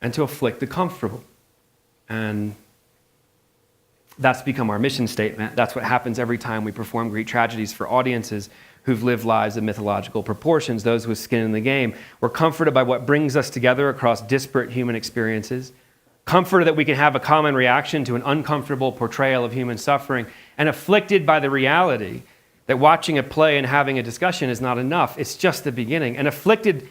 and to afflict the comfortable. And that's become our mission statement. That's what happens every time we perform Greek tragedies for audiences who've lived lives of mythological proportions, those with skin in the game. We're comforted by what brings us together across disparate human experiences, comforted that we can have a common reaction to an uncomfortable portrayal of human suffering, and afflicted by the reality that watching a play and having a discussion is not enough. It's just the beginning. And afflicted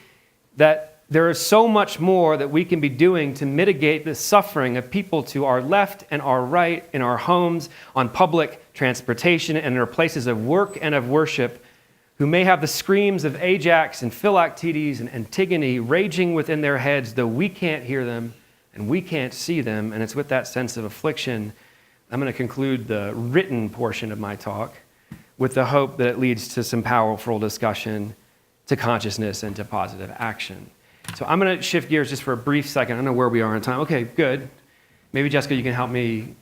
that there is so much more that we can be doing to mitigate the suffering of people to our left and our right, in our homes, on public transportation, and in our places of work and of worship, who may have the screams of Ajax and Philoctetes and Antigone raging within their heads, though we can't hear them and we can't see them. And it's with that sense of affliction I'm going to conclude the written portion of my talk with the hope that it leads to some powerful discussion, to consciousness, and to positive action. So I'm going to shift gears just for a brief second. I don't know where we are in time. Okay, good. Maybe, Jessica, you can help me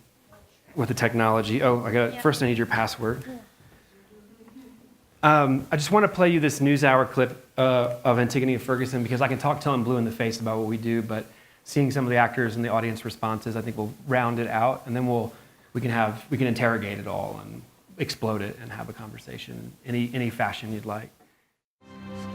with the technology. First I need your password. I just want to play you this NewsHour clip of Antigone and Ferguson because I can talk till I'm blue in the face about what we do, but seeing some of the actors and the audience responses, I think will round it out, and then we can interrogate it all and explode it and have a conversation in any fashion you'd like.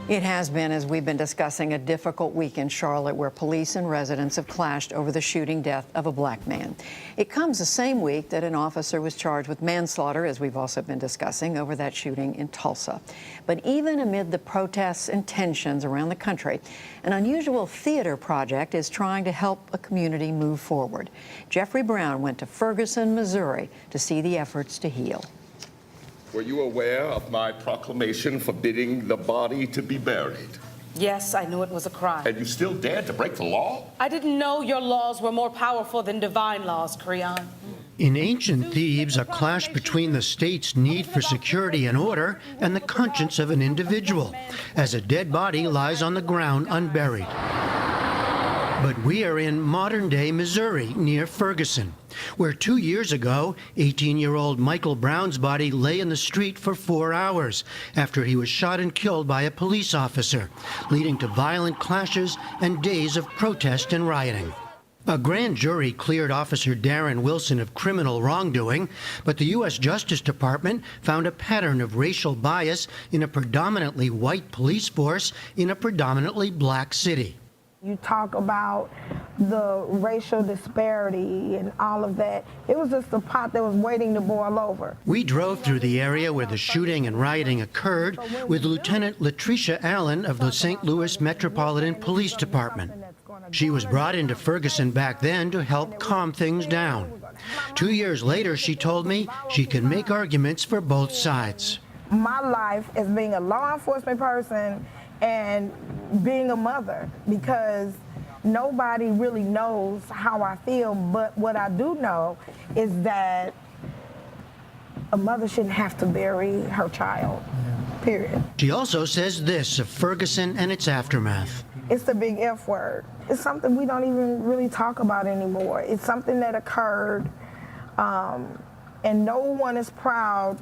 It has been, as we've been discussing, a difficult week in Charlotte where police and residents have clashed over the shooting death of a black man. It comes the same week that an officer was charged with manslaughter, as we've also been discussing, over that shooting in Tulsa. But even amid the protests and tensions around the country, an unusual theater project is trying to help a community move forward. Jeffrey Brown went to Ferguson, Missouri to see the efforts to heal. Were you aware of my proclamation forbidding the body to be buried? Yes, I knew it was a crime. And you still dared to break the law? I didn't know your laws were more powerful than divine laws, Creon. In ancient Thebes, a clash between the state's need for security and order and the conscience of an individual, as a dead body lies on the ground unburied. But we are in modern-day Missouri, near Ferguson, where 2 years ago, 18-year-old Michael Brown's body lay in the street for 4 hours after he was shot and killed by a police officer, leading to violent clashes and days of protest and rioting. A grand jury cleared Officer Darren Wilson of criminal wrongdoing, but the U.S. Justice Department found a pattern of racial bias in a predominantly white police force in a predominantly black city. You talk about the racial disparity and all of that. It was just a pot that was waiting to boil over. We drove through the area where the shooting and rioting occurred with Lieutenant Latricia Allen of the St. Louis Metropolitan Police Department. She was brought into Ferguson back then to help calm things down. 2 years later, she told me she can make arguments for both sides. My life as being a law enforcement person and being a mother, because nobody really knows how I feel, but what I do know is that a mother shouldn't have to bury her child, period. She also says this of Ferguson and its aftermath. It's the big F word. It's something we don't even really talk about anymore. It's something that occurred, and no one is proud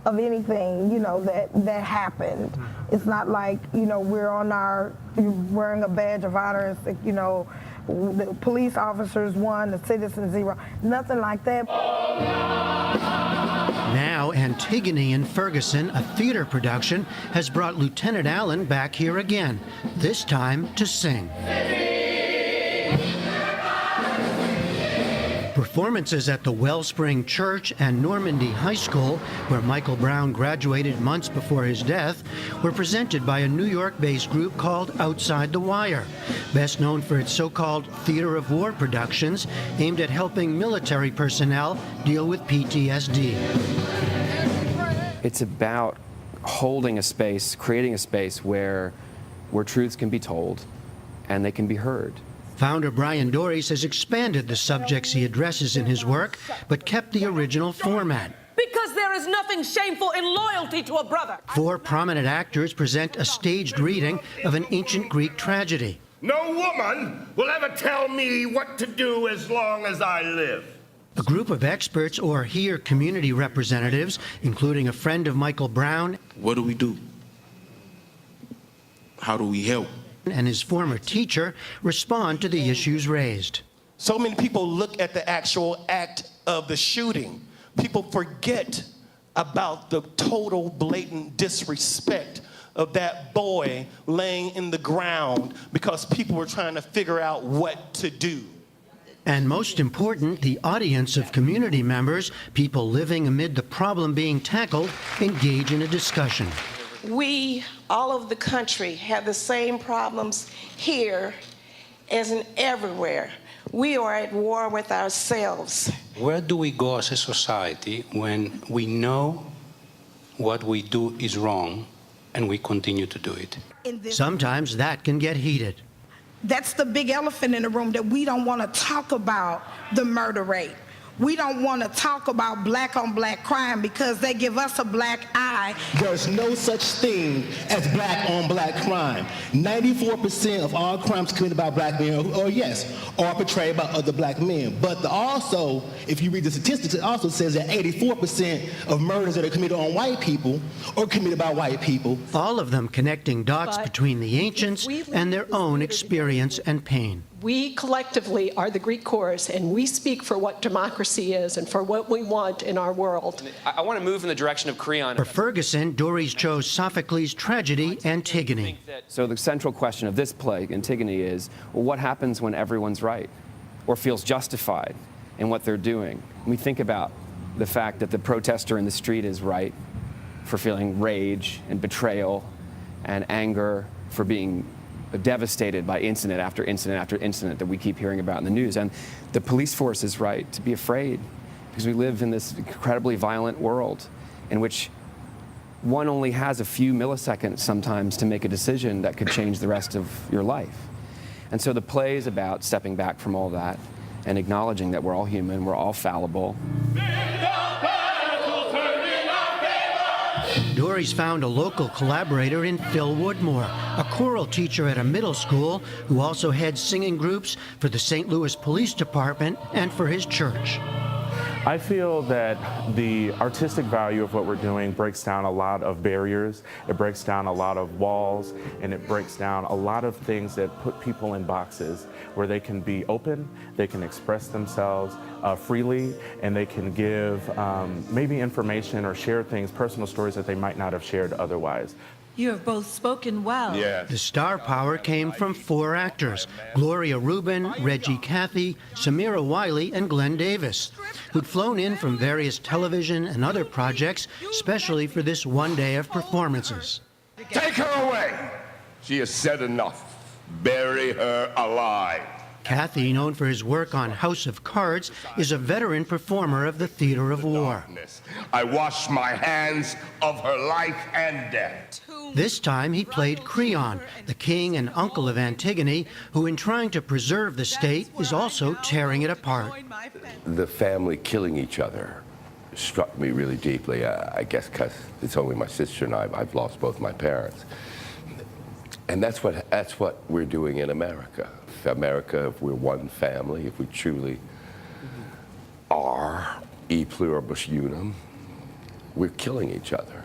of anything, that happened. It's not like, we're wearing a badge of honor and, the police officers won, the citizens zero, nothing like that. Now, Antigone in Ferguson, a theater production, has brought Lieutenant Allen back here again, this time to sing. Performances at the Wellspring Church and Normandy High School, where Michael Brown graduated months before his death, were presented by a New York-based group called Outside the Wire, best known for its so-called theater of war productions aimed at helping military personnel deal with PTSD. It's about holding a space, creating a space where truths can be told and they can be heard Founder Bryan Doerries has expanded the subjects he addresses in his work, but kept the original format. Because there is nothing shameful in loyalty to a brother. 4 prominent actors present a staged reading of an ancient Greek tragedy. No woman will ever tell me what to do as long as I live. A group of experts or here community representatives, including a friend of Michael Brown. What do we do? How do we help? And his former teacher respond to the issues raised. So many people look at the actual act of the shooting. People forget about the total blatant disrespect of that boy laying in the ground because people were trying to figure out what to do. And most important, the audience of community members, people living amid the problem being tackled, engage in a discussion. We, all over the country, have the same problems here as in everywhere. We are at war with ourselves. Where do we go as a society when we know what we do is wrong and we continue to do it? Sometimes that can get heated. That's the big elephant in the room, that we don't want to talk about the murder rate. We don't want to talk about black on black crime because they give us a black eye. There's no such thing as black on black crime. 94% of all crimes committed by black men, are portrayed by other black men. But also, if you read the statistics, it also says that 84% of murders that are committed on white people are committed by white people. All of them connecting dots between the ancients and their own experience and pain. We collectively are the Greek chorus, and we speak for what democracy is and for what we want in our world. I want to move in the direction of Creon. For Ferguson, Doerries chose Sophocles' tragedy, Antigone. So the central question of this play, Antigone, is, well, what happens when everyone's right or feels justified in what they're doing? We think about the fact that the protester in the street is right for feeling rage and betrayal and anger, for being devastated by incident after incident after incident that we keep hearing about in the news. And the police force is right to be afraid because we live in this incredibly violent world in which one only has a few milliseconds sometimes to make a decision that could change the rest of your life. And so the play is about stepping back from all that and acknowledging that we're all human, we're all fallible. Doerries found a local collaborator in Phil Woodmore, a choral teacher at a middle school who also heads singing groups for the St. Louis Police Department and for his church. I feel that the artistic value of what we're doing breaks down a lot of barriers, it breaks down a lot of walls, and it breaks down a lot of things that put people in boxes where they can be open, they can express themselves freely, and they can give maybe information or share things, personal stories that they might not have shared otherwise. You have both spoken well. Yes. The star power came from 4 actors, Gloria Rubin, Reggie Cathy, Samira Wiley, and Glenn Davis, who'd flown in from various television and other projects, especially for this one day of performances. Take her away. She has said enough. Bury her alive. Cathy, known for his work on House of Cards, is a veteran performer of the theater of war. I wash my hands of her life and death. This time he played Creon, the king and uncle of Antigone, who in trying to preserve the state is also tearing it apart. The family killing each other struck me really deeply, I guess because it's only my sister and I've lost both my parents. And that's what we're doing in America. If we're one family, if we truly are e pluribus unum, we're killing each other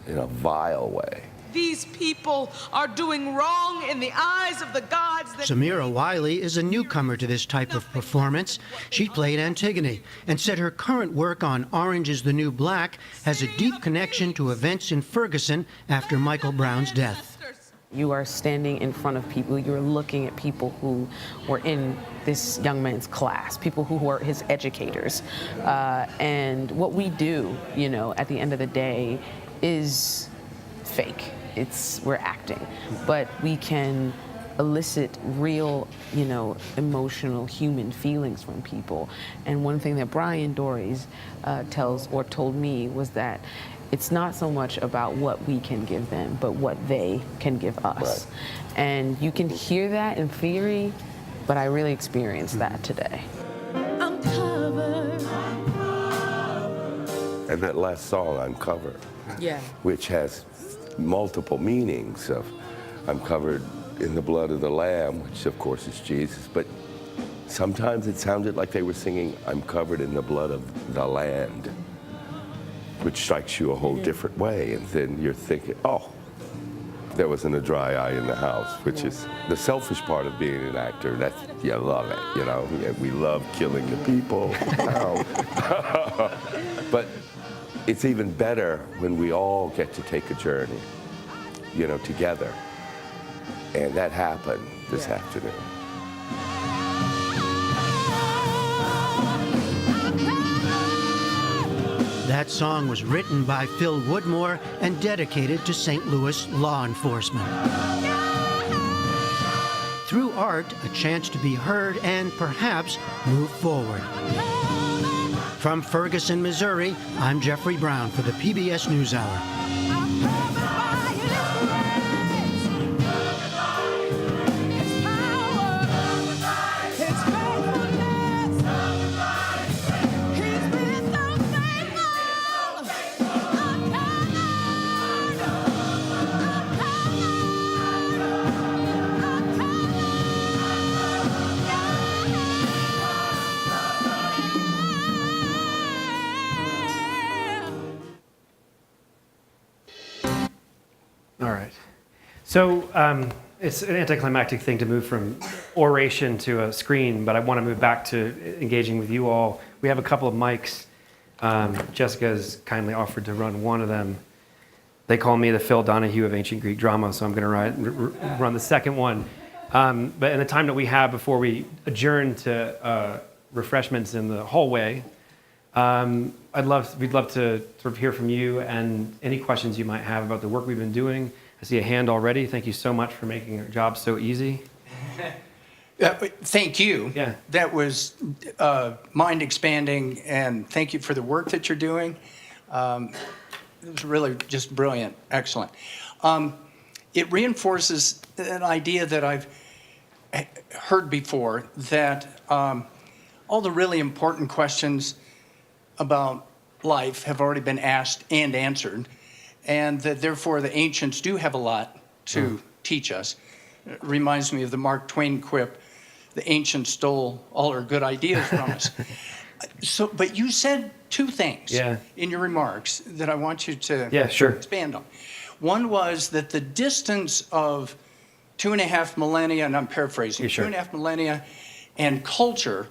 in a vile way. These people are doing wrong in the eyes of the gods. Samira Wiley is a newcomer to this type of performance. She played Antigone and said her current work on Orange is the New Black has a deep connection to events in Ferguson after Michael Brown's death. You are standing in front of people, you're looking at people who were in this young man's class, people who were his educators. And what we do, at the end of the day is fake. We're acting. But we can elicit real, emotional human feelings from people. And one thing that Bryan Doerries told me was that it's not so much about what we can give them, but what they can give us. Right. And you can hear that in theory, but I really experienced that today. I'm covered. And that last song, I'm Covered, Yeah. which has multiple meanings of I'm covered in the blood of the Lamb, which of course is Jesus, but sometimes it sounded like they were singing I'm covered in the blood of the land, which strikes you a whole different way. And then you're thinking, oh, there wasn't a dry eye in the house, which is the selfish part of being an actor. That's, you love it, you know? We love killing the people. But it's even better when we all get to take a journey, you know, together. And that happened this afternoon. That song was written by Phil Woodmore and dedicated to St. Louis law enforcement. Through art, a chance to be heard and perhaps move forward. From Ferguson, Missouri, I'm Jeffrey Brown for the PBS NewsHour. All right. So it's an anticlimactic thing to move from oration to a screen, but I want to move back to engaging with you all. We have a couple of mics. Jessica's kindly offered to run one of them. They call me the Phil Donahue of ancient Greek drama, so I'm going to run the second one. But in the time that we have before we adjourn to refreshments in the hallway, we'd love to sort of hear from you and any questions you might have about the work we've been doing. I see a hand already. Thank you so much for making our job so easy. Thank you. Yeah. That was mind expanding, and thank you for the work that you're doing. It was really just brilliant. Excellent. It reinforces an idea that I've heard before, that all the really important questions about life have already been asked and answered, and that therefore the ancients do have a lot to teach us. It reminds me of the Mark Twain quip, the ancients stole all our good ideas from us. But you said two things in your remarks that I want you to expand on. One was that the distance of 2.5 millennia, and I'm paraphrasing, 2.5 millennia and culture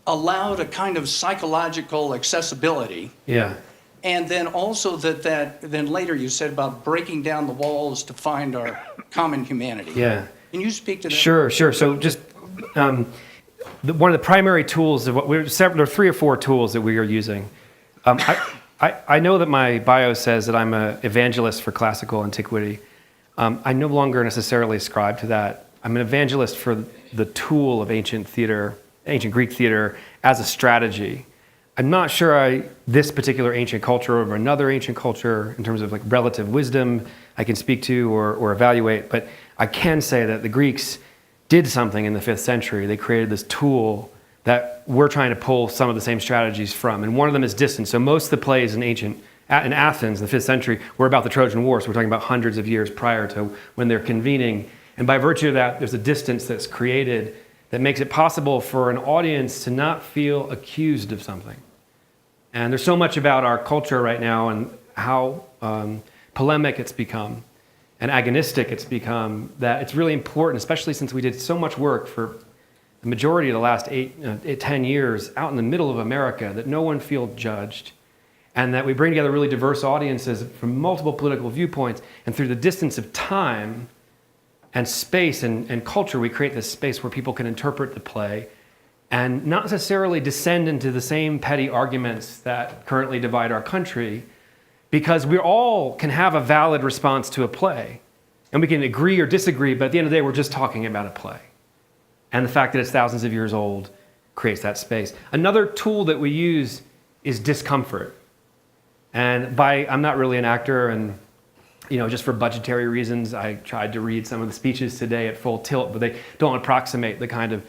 allowed a kind of psychological accessibility. Yeah. And then also then later you said about breaking down the walls to find our common humanity. Yeah. Can you speak to that? Sure. So just one of the primary tools of what there are 3 or 4 tools that we are using. I know that my bio says that I'm an evangelist for classical antiquity. I no longer necessarily ascribe to that. I'm an evangelist for the tool of ancient Greek theater as a strategy. I'm not sure this particular ancient culture over another ancient culture in terms of like relative wisdom I can speak to or evaluate, but I can say that the Greeks did something in the 5th century. They created this tool that we're trying to pull some of the same strategies from, and one of them is distance. So most of the plays in Athens in the 5th century were about the Trojan War, so we're talking about hundreds of years prior to when they're convening, and by virtue of that, there's a distance that's created that makes it possible for an audience to not feel accused of something. And there's so much about our culture right now and how polemic it's become and agonistic it's become, that it's really important, especially since we did so much work for the majority of the last 10 years out in the middle of America, that no one feel judged, and that we bring together really diverse audiences from multiple political viewpoints, and through the distance of time and space and culture, we create this space where people can interpret the play and not necessarily descend into the same petty arguments that currently divide our country, because we all can have a valid response to a play, and we can agree or disagree, but at the end of the day, we're just talking about a play. And the fact that it's thousands of years old creates that space. Another tool that we use is discomfort. And I'm not really an actor, and Just for budgetary reasons, I tried to read some of the speeches today at full tilt, but they don't approximate the kind of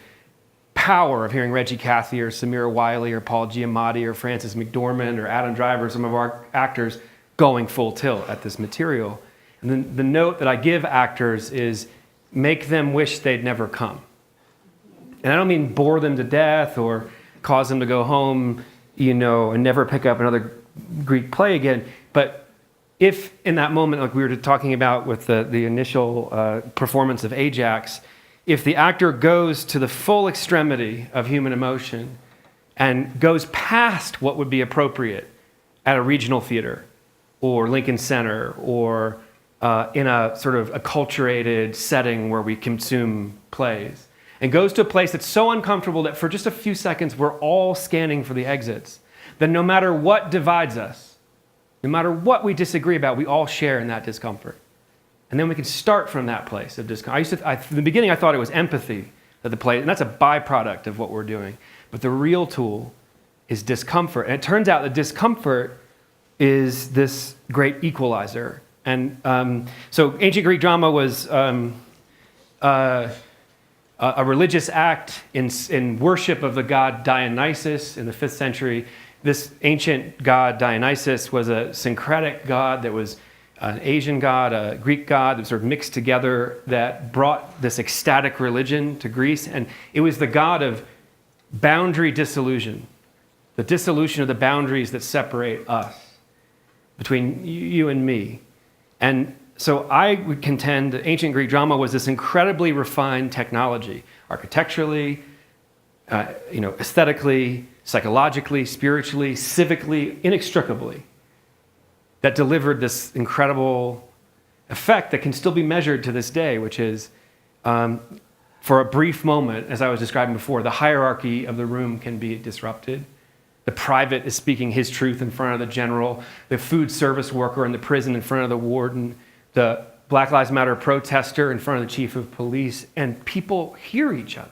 power of hearing Reggie Cathy or Samira Wiley or Paul Giamatti or Frances McDormand or Adam Driver, some of our actors, going full tilt at this material. And then the note that I give actors is make them wish they'd never come. And I don't mean bore them to death or cause them to go home, and never pick up another Greek play again. But if in that moment, like we were talking about with the initial performance of Ajax, if the actor goes to the full extremity of human emotion and goes past what would be appropriate at a regional theater or Lincoln Center or in a sort of acculturated setting where we consume plays, and goes to a place that's so uncomfortable that for just a few seconds we're all scanning for the exits, then no matter what divides us, no matter what we disagree about, we all share in that discomfort. And then we can start from that place of discomfort. In the beginning, I thought it was empathy that the play, and that's a byproduct of what we're doing. But the real tool is discomfort. And it turns out that discomfort is this great equalizer. And so ancient Greek drama was a religious act in worship of the god Dionysus in the 5th century. This ancient god Dionysus was a syncretic god that was an Asian god, a Greek god that sort of mixed together that brought this ecstatic religion to Greece. And it was the god of boundary dissolution, the dissolution of the boundaries that separate us, between you and me. And so I would contend that ancient Greek drama was this incredibly refined technology, architecturally, aesthetically, psychologically, spiritually, civically, inextricably, that delivered this incredible effect that can still be measured to this day, which is, for a brief moment, as I was describing before, the hierarchy of the room can be disrupted. The private is speaking his truth in front of the general, the food service worker in the prison in front of the warden, the Black Lives Matter protester in front of the chief of police, and people hear each other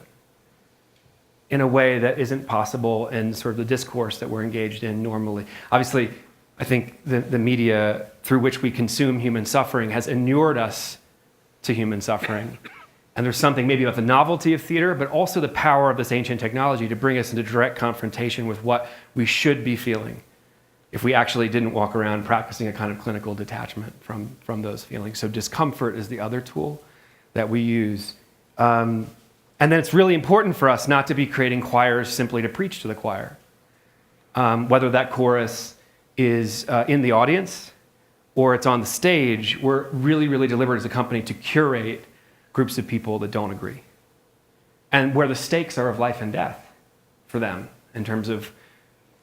in a way that isn't possible in sort of the discourse that we're engaged in normally. Obviously, I think the media through which we consume human suffering has inured us to human suffering. And there's something maybe about the novelty of theater, but also the power of this ancient technology to bring us into direct confrontation with what we should be feeling if we actually didn't walk around practicing a kind of clinical detachment from those feelings. So discomfort is the other tool that we use. And then it's really important for us not to be creating choirs simply to preach to the choir. Whether that chorus is in the audience or it's on the stage, we're really, really deliberate as a company to curate groups of people that don't agree. And where the stakes are of life and death for them in terms of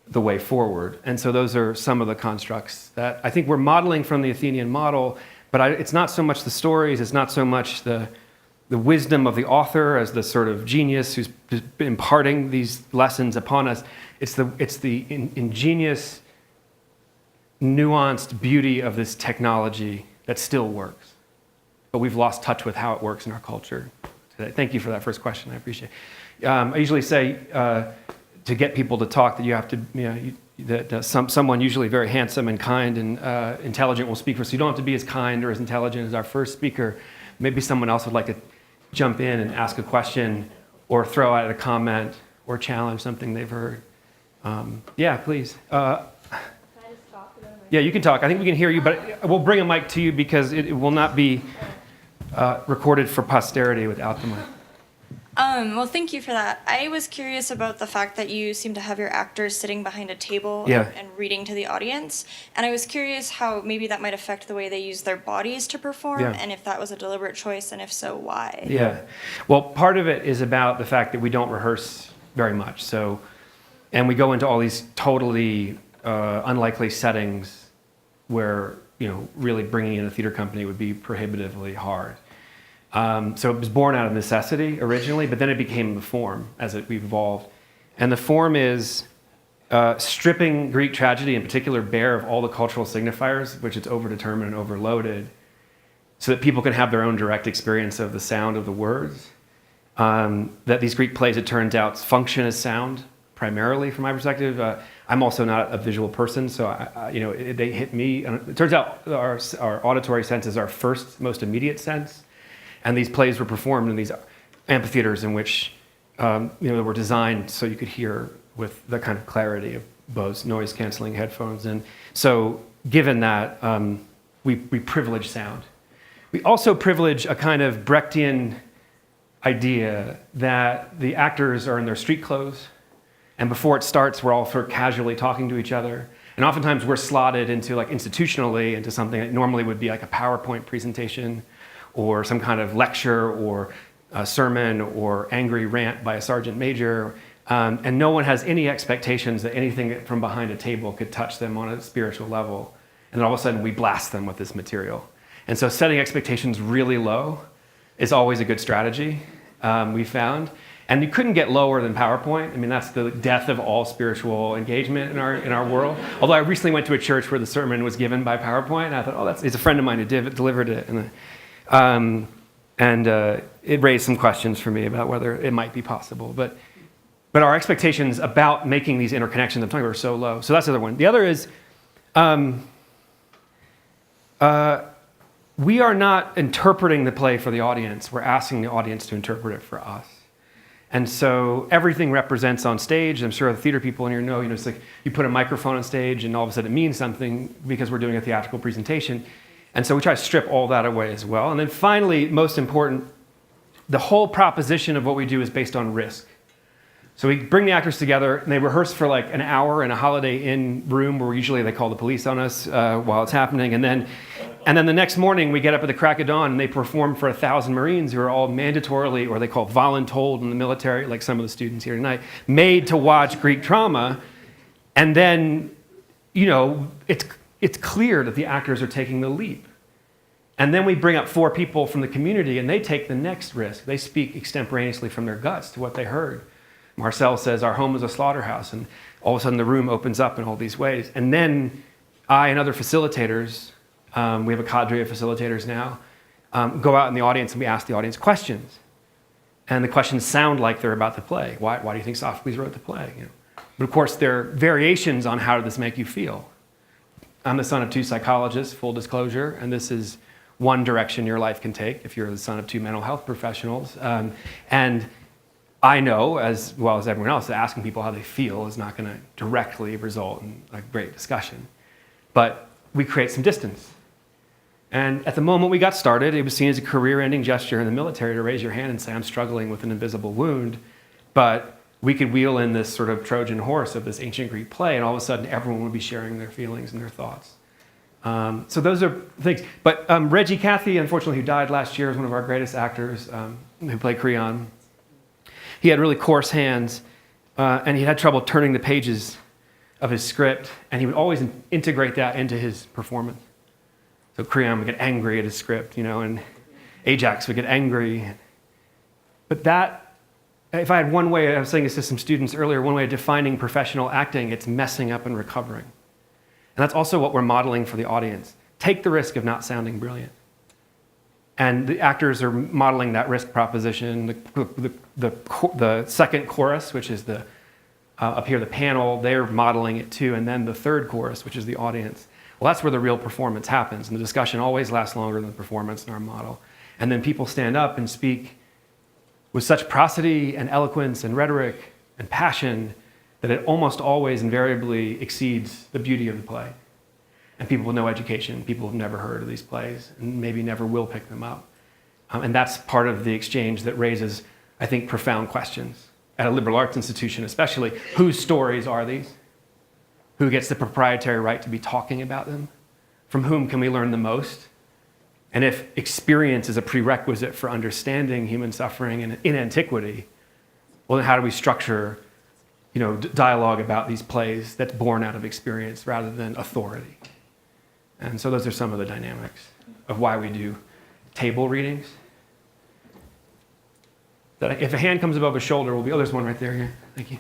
the way forward. And so those are some of the constructs that I think we're modeling from the Athenian model, but it's not so much the stories, it's not so much the wisdom of the author as the sort of genius who's imparting these lessons upon us. It's the ingenious, nuanced beauty of this technology that still works. But we've lost touch with how it works in our culture today. Thank you for that first question, I appreciate it. I usually say to get people to talk that you have to, someone usually very handsome and kind and intelligent will speak first. So you don't have to be as kind or as intelligent as our first speaker. Maybe someone else would like to jump in and ask a question or throw out a comment or challenge something they've heard. Yeah, please. Yeah, you can talk. I think we can hear you, but we'll bring a mic to you because it will not be recorded for posterity without the mic. Well, thank you for that. I was curious about the fact that you seem to have your actors sitting behind a table and reading to the audience. And I was curious how maybe that might affect the way they use their bodies to perform, and if that was a deliberate choice, and if so, why? Yeah. Well, part of it is about the fact that we don't rehearse very much. And we go into all these totally unlikely settings where, really bringing in a theater company would be prohibitively hard. So it was born out of necessity originally, but then it became the form as we've evolved. And the form is stripping Greek tragedy in particular bare of all the cultural signifiers, which it's overdetermined and overloaded, so that people can have their own direct experience of the sound of the words. That these Greek plays, it turns out, function as sound primarily from my perspective. I'm also not a visual person, so they hit me. And it turns out our auditory sense is our first, most immediate sense, and these plays were performed in these amphitheaters in which they were designed so you could hear with the kind of clarity of Bose noise-canceling headphones. And so, given that, we privilege sound. We also privilege a kind of Brechtian idea that the actors are in their street clothes, and before it starts, we're all sort of casually talking to each other. And oftentimes we're slotted into, like, institutionally into something that normally would be like a PowerPoint presentation or some kind of lecture or a sermon or angry rant by a sergeant major. And no one has any expectations that anything from behind a table could touch them on a spiritual level. And then all of a sudden we blast them with this material. And so setting expectations really low is always a good strategy, we found. And you couldn't get lower than PowerPoint. I mean, that's the death of all spiritual engagement in our world. Although I recently went to a church where the sermon was given by PowerPoint, and I thought, it's a friend of mine who delivered it. And it raised some questions for me about whether it might be possible. But our expectations about making these interconnections I'm talking about are so low. So that's the other one. The other is we are not interpreting the play for the audience. We're asking the audience to interpret it for us. And so everything represents on stage. I'm sure the theater people in here know, it's like you put a microphone on stage and all of a sudden it means something because we're doing a theatrical presentation. And so we try to strip all that away as well. And then finally, most important, the whole proposition of what we do is based on risk. So we bring the actors together and they rehearse for like an hour in a Holiday Inn room where usually they call the police on us while it's happening. And then the next morning we get up at the crack of dawn and they perform for 1,000 Marines who are all mandatorily, or they call voluntold in the military, like some of the students here tonight, made to watch Greek drama. And then, it's clear that the actors are taking the leap. And then we bring up 4 people from the community and they take the next risk. They speak extemporaneously from their guts to what they heard. Marcel says, our home is a slaughterhouse, and all of a sudden the room opens up in all these ways. And then I and other facilitators, we have a cadre of facilitators now, go out in the audience and we ask the audience questions. And the questions sound like they're about the play. Why do you think Sophocles wrote the play? But of course, there are variations on how did this make you feel. I'm the son of 2 psychologists, full disclosure, and this is one direction your life can take if you're the son of 2 mental health professionals. And I know, as well as everyone else, that asking people how they feel is not going to directly result in a great discussion. But we create some distance. And at the moment we got started, it was seen as a career-ending gesture in the military to raise your hand and say, I'm struggling with an invisible wound. But we could wheel in this sort of Trojan horse of this ancient Greek play, and all of a sudden everyone would be sharing their feelings and their thoughts. So those are things. But Reggie Cathy, unfortunately, who died last year, is one of our greatest actors who played Creon. He had really coarse hands, and he had trouble turning the pages of his script, and he would always integrate that into his performance. So Creon would get angry at his script, and Ajax would get angry. But that, if I had one way, I was saying this to some students earlier, one way of defining professional acting, it's messing up and recovering. And that's also what we're modeling for the audience. Take the risk of not sounding brilliant. And the actors are modeling that risk proposition. The second chorus, which is up here, the panel, they're modeling it too. And then the third chorus, which is the audience. Well, that's where the real performance happens. And the discussion always lasts longer than the performance in our model. And then people stand up and speak with such prosody and eloquence and rhetoric and passion that it almost always invariably exceeds the beauty of the play. And people with no education, people who've never heard of these plays, and maybe never will pick them up. And that's part of the exchange that raises, I think, profound questions. At a liberal arts institution especially, whose stories are these? Who gets the proprietary right to be talking about them? From whom can we learn the most? And if experience is a prerequisite for understanding human suffering in antiquity, well, then how do we structure dialogue about these plays that's born out of experience rather than authority? And so those are some of the dynamics of why we do table readings. That if a hand comes above a shoulder, there's one right there. Yeah, thank you.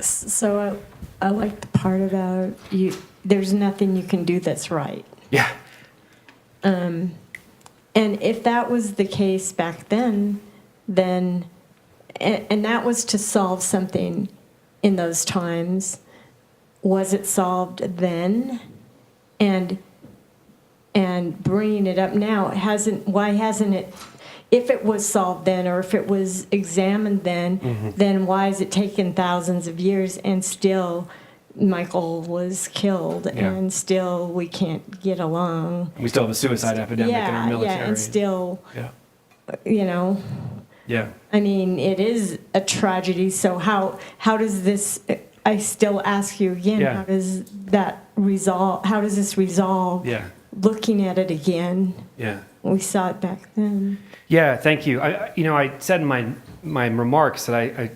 So I like the part about you. There's nothing you can do that's right. Yeah. And if that was the case back then and that was to solve something in those times. Was it solved then? And bringing it up now, why hasn't it, if it was solved then, or if it was examined then, then why has it taken thousands of years and still Michael was killed and still we can't get along? We still have a suicide epidemic in our military. Yeah, and still, you know. Yeah. I mean, it is a tragedy. So how does this, I still ask you again, how does that resolve? How does this resolve? Yeah. Looking at it again. Yeah. We saw it back then. Yeah, thank you. I said in my remarks that I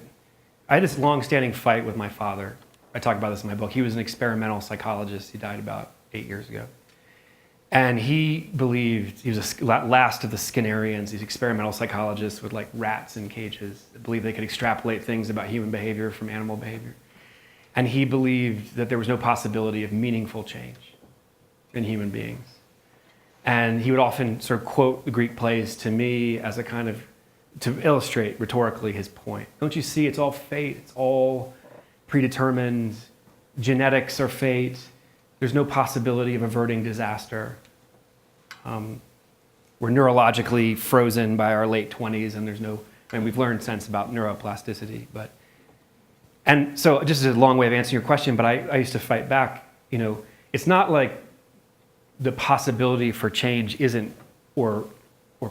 had this long-standing fight with my father. I talk about this in my book. He was an experimental psychologist. He died about 8 years ago. And he believed, he was the last of the Skinnerians, these experimental psychologists with like rats in cages that believed they could extrapolate things about human behavior from animal behavior. And he believed that there was no possibility of meaningful change in human beings. And he would often sort of quote the Greek plays to me as a kind of, to illustrate rhetorically his point. Don't you see, it's all fate, it's all predetermined, genetics are fate, there's no possibility of averting disaster. We're neurologically frozen by our late 20s, and there's no, and we've learned since about neuroplasticity. And so just as a long way of answering your question, but I used to fight back, it's not like the possibility for change isn't, or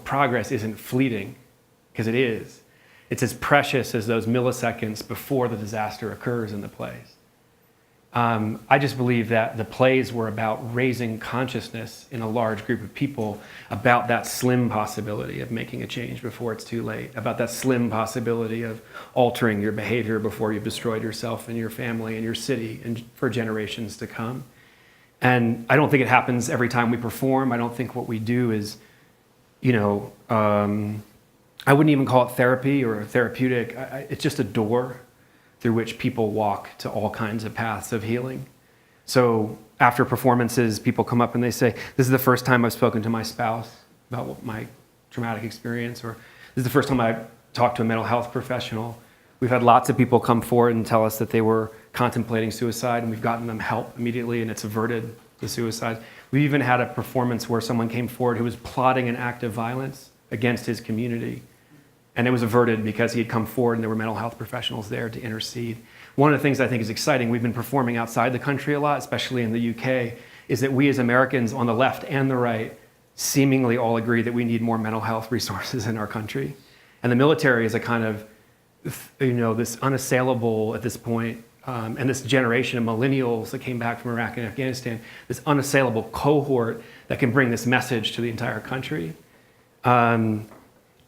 progress isn't fleeting, because it is. It's as precious as those milliseconds before the disaster occurs in the plays. I just believe that the plays were about raising consciousness in a large group of people about that slim possibility of making a change before it's too late, about that slim possibility of altering your behavior before you've destroyed yourself and your family and your city and for generations to come. And I don't think it happens every time we perform. I don't think what we do is, I wouldn't even call it therapy or therapeutic. It's just a door through which people walk to all kinds of paths of healing. So after performances, people come up and they say, this is the first time I've spoken to my spouse about my traumatic experience, or this is the first time I've talked to a mental health professional. We've had lots of people come forward and tell us that they were contemplating suicide, and we've gotten them help immediately, and it's averted the suicide. We even had a performance where someone came forward who was plotting an act of violence against his community. And it was averted because he had come forward and there were mental health professionals there to intercede. One of the things I think is exciting, we've been performing outside the country a lot, especially in the UK, is that we as Americans on the left and the right seemingly all agree that we need more mental health resources in our country. And the military is a kind of, this unassailable at this point, and this generation of millennials that came back from Iraq and Afghanistan, this unassailable cohort that can bring this message to the entire country.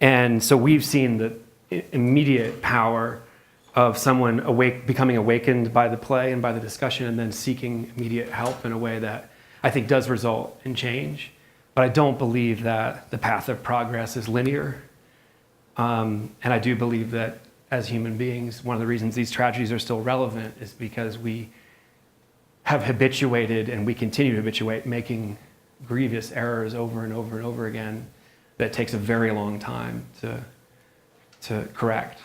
And so we've seen the immediate power of someone becoming awakened by the play and by the discussion, and then seeking immediate help in a way that I think does result in change. But I don't believe that the path of progress is linear. And I do believe that as human beings, one of the reasons these tragedies are still relevant is because we have habituated, and we continue to habituate, making grievous errors over and over and over again that takes a very long time to correct.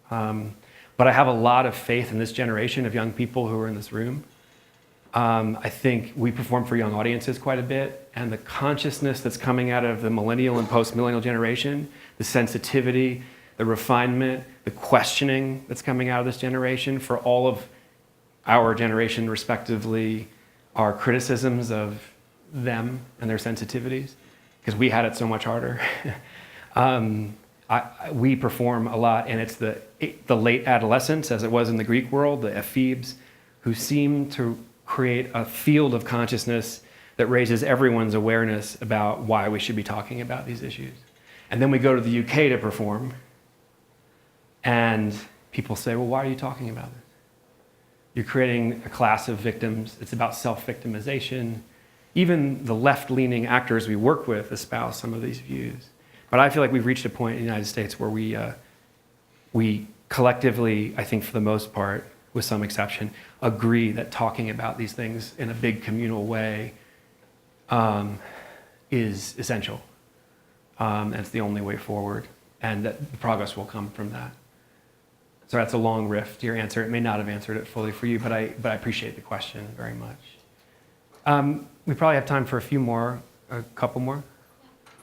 But I have a lot of faith in this generation of young people who are in this room. I think we perform for young audiences quite a bit, and the consciousness that's coming out of the millennial and post-millennial generation, the sensitivity, the refinement, the questioning that's coming out of this generation for all of our generation, respectively, are criticisms of them and their sensitivities, because we had it so much harder. We perform a lot, and it's the late adolescents, as it was in the Greek world, the ephebes, who seem to create a field of consciousness that raises everyone's awareness about why we should be talking about these issues. And then we go to the UK to perform, and people say, well, why are you talking about this? You're creating a class of victims. It's about self-victimization. Even the left-leaning actors we work with espouse some of these views. But I feel like we've reached a point in the United States where we collectively, I think for the most part, with some exception, agree that talking about these things in a big communal way is essential. And it's the only way forward, and that the progress will come from that. So that's a long riff to your answer. It may not have answered it fully for you, but I appreciate the question very much. We probably have time for a couple more.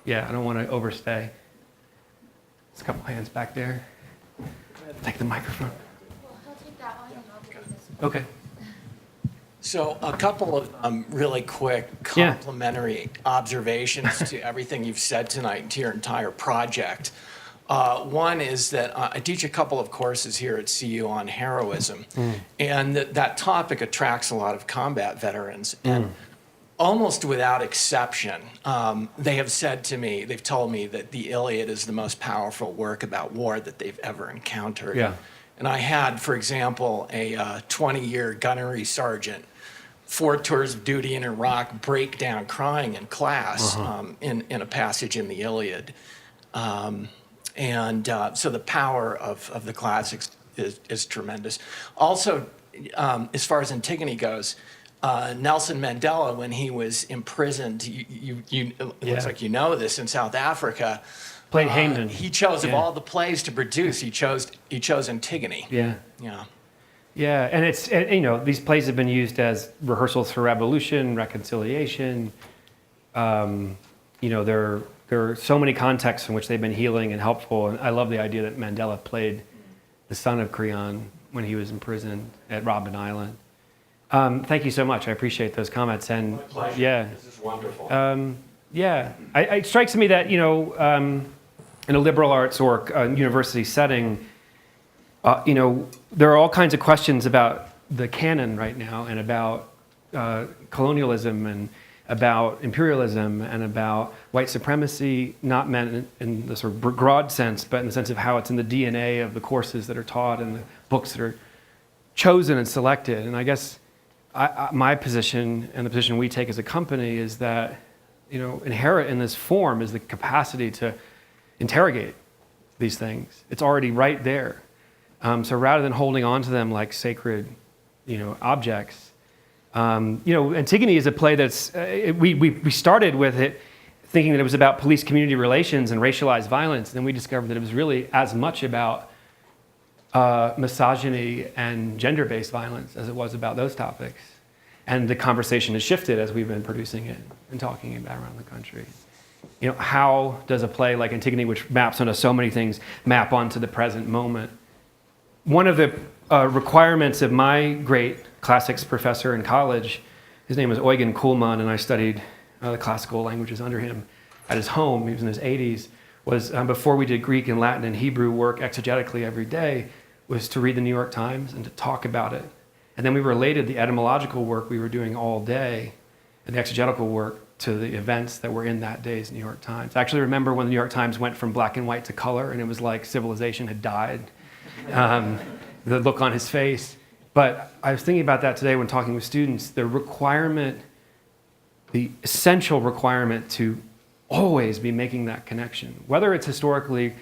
Yeah, I don't want to overstay. There's a couple hands back there. Take the microphone. Okay. So a couple of really quick complimentary observations to everything you've said tonight and to your entire project. One is that I teach a couple of courses here at CU on heroism, and that topic attracts a lot of combat veterans. And almost without exception, they have said to me, they've told me that the Iliad is the most powerful work about war that they've ever encountered. Yeah. And I had, for example, a 20-year gunnery sergeant, 4 tours of duty in Iraq, break down crying in class in a passage in the Iliad. So the power of the classics is tremendous. Also, as far as Antigone goes, Nelson Mandela, when he was imprisoned, it looks like you know this, in South Africa, played Haman. He chose of all the plays to produce, he chose Antigone. Yeah. Yeah. Yeah, and these plays have been used as rehearsals for revolution, reconciliation. There are so many contexts in which they've been healing and helpful. And I love the idea that Mandela played the son of Creon when he was imprisoned at Robben Island. Thank you so much. I appreciate those comments. And my pleasure. Yeah, this is wonderful. It strikes me that in a liberal arts or university setting, there are all kinds of questions about the canon right now, and about colonialism, and about imperialism, and about white supremacy, not meant in the sort of broad sense, but in the sense of how it's in the DNA of the courses that are taught and the books that are chosen and selected. And I guess my position, and the position we take as a company, is that inherent in this form is the capacity to interrogate these things. It's already right there. So rather than holding on to them like sacred, objects, Antigone is a play that's, we started with it thinking that it was about police-community relations and racialized violence, and then we discovered that it was really as much about misogyny and gender-based violence as it was about those topics. And the conversation has shifted as we've been producing it and talking about it around the country. How does a play like Antigone, which maps onto so many things, map onto the present moment? One of the requirements of my great classics professor in college, his name was Eugen Kuhlmann, and I studied the classical languages under him at his home. He was in his 80s. Was before we did Greek and Latin and Hebrew work exegetically every day, was to read the New York Times and to talk about it. And then we related the etymological work we were doing all day and the exegetical work to the events that were in that day's New York Times. I actually remember when the New York Times went from black and white to color, and it was like civilization had died. The look on his face. But I was thinking about that today when talking with students. The essential requirement to always be making that connection, whether it's historically,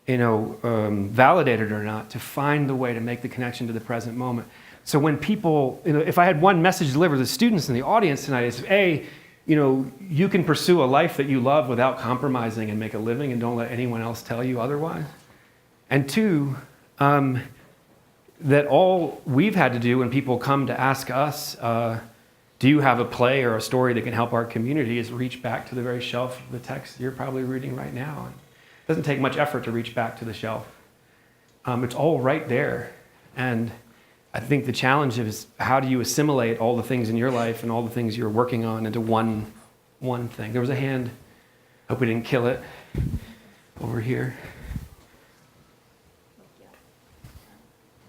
validated or not, to find the way to make the connection to the present moment. So when people, if I had one message to deliver to the students in the audience tonight, is you can pursue a life that you love without compromising and make a living, and don't let anyone else tell you otherwise. And 2, that all we've had to do when people come to ask us, do you have a play or a story that can help our community, is reach back to the very shelf of the text you're probably reading right now. It doesn't take much effort to reach back to the shelf. It's all right there. And I think the challenge is, how do you assimilate all the things in your life and all the things you're working on into one thing? There was a hand. Hope we didn't kill it. Over here.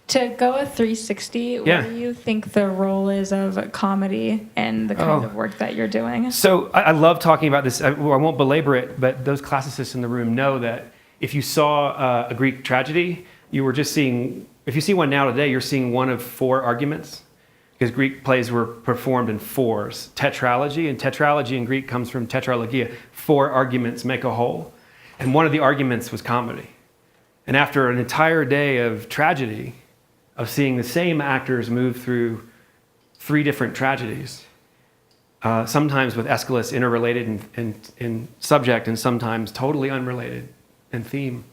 To go a 360, Yeah. what do you think the role is of comedy in the kind of work that you're doing? So I love talking about this. I won't belabor it, but those classicists in the room know that if you saw a Greek tragedy, you were just seeing, if you see one now today, you're seeing one of 4 arguments, because Greek plays were performed in 4s. Tetralogy, and tetralogy in Greek comes from tetralogia. 4 arguments make a whole. And one of the arguments was comedy. And after an entire day of tragedy, of seeing the same actors move through 3 different tragedies, sometimes with Aeschylus interrelated in subject and sometimes totally unrelated in theme.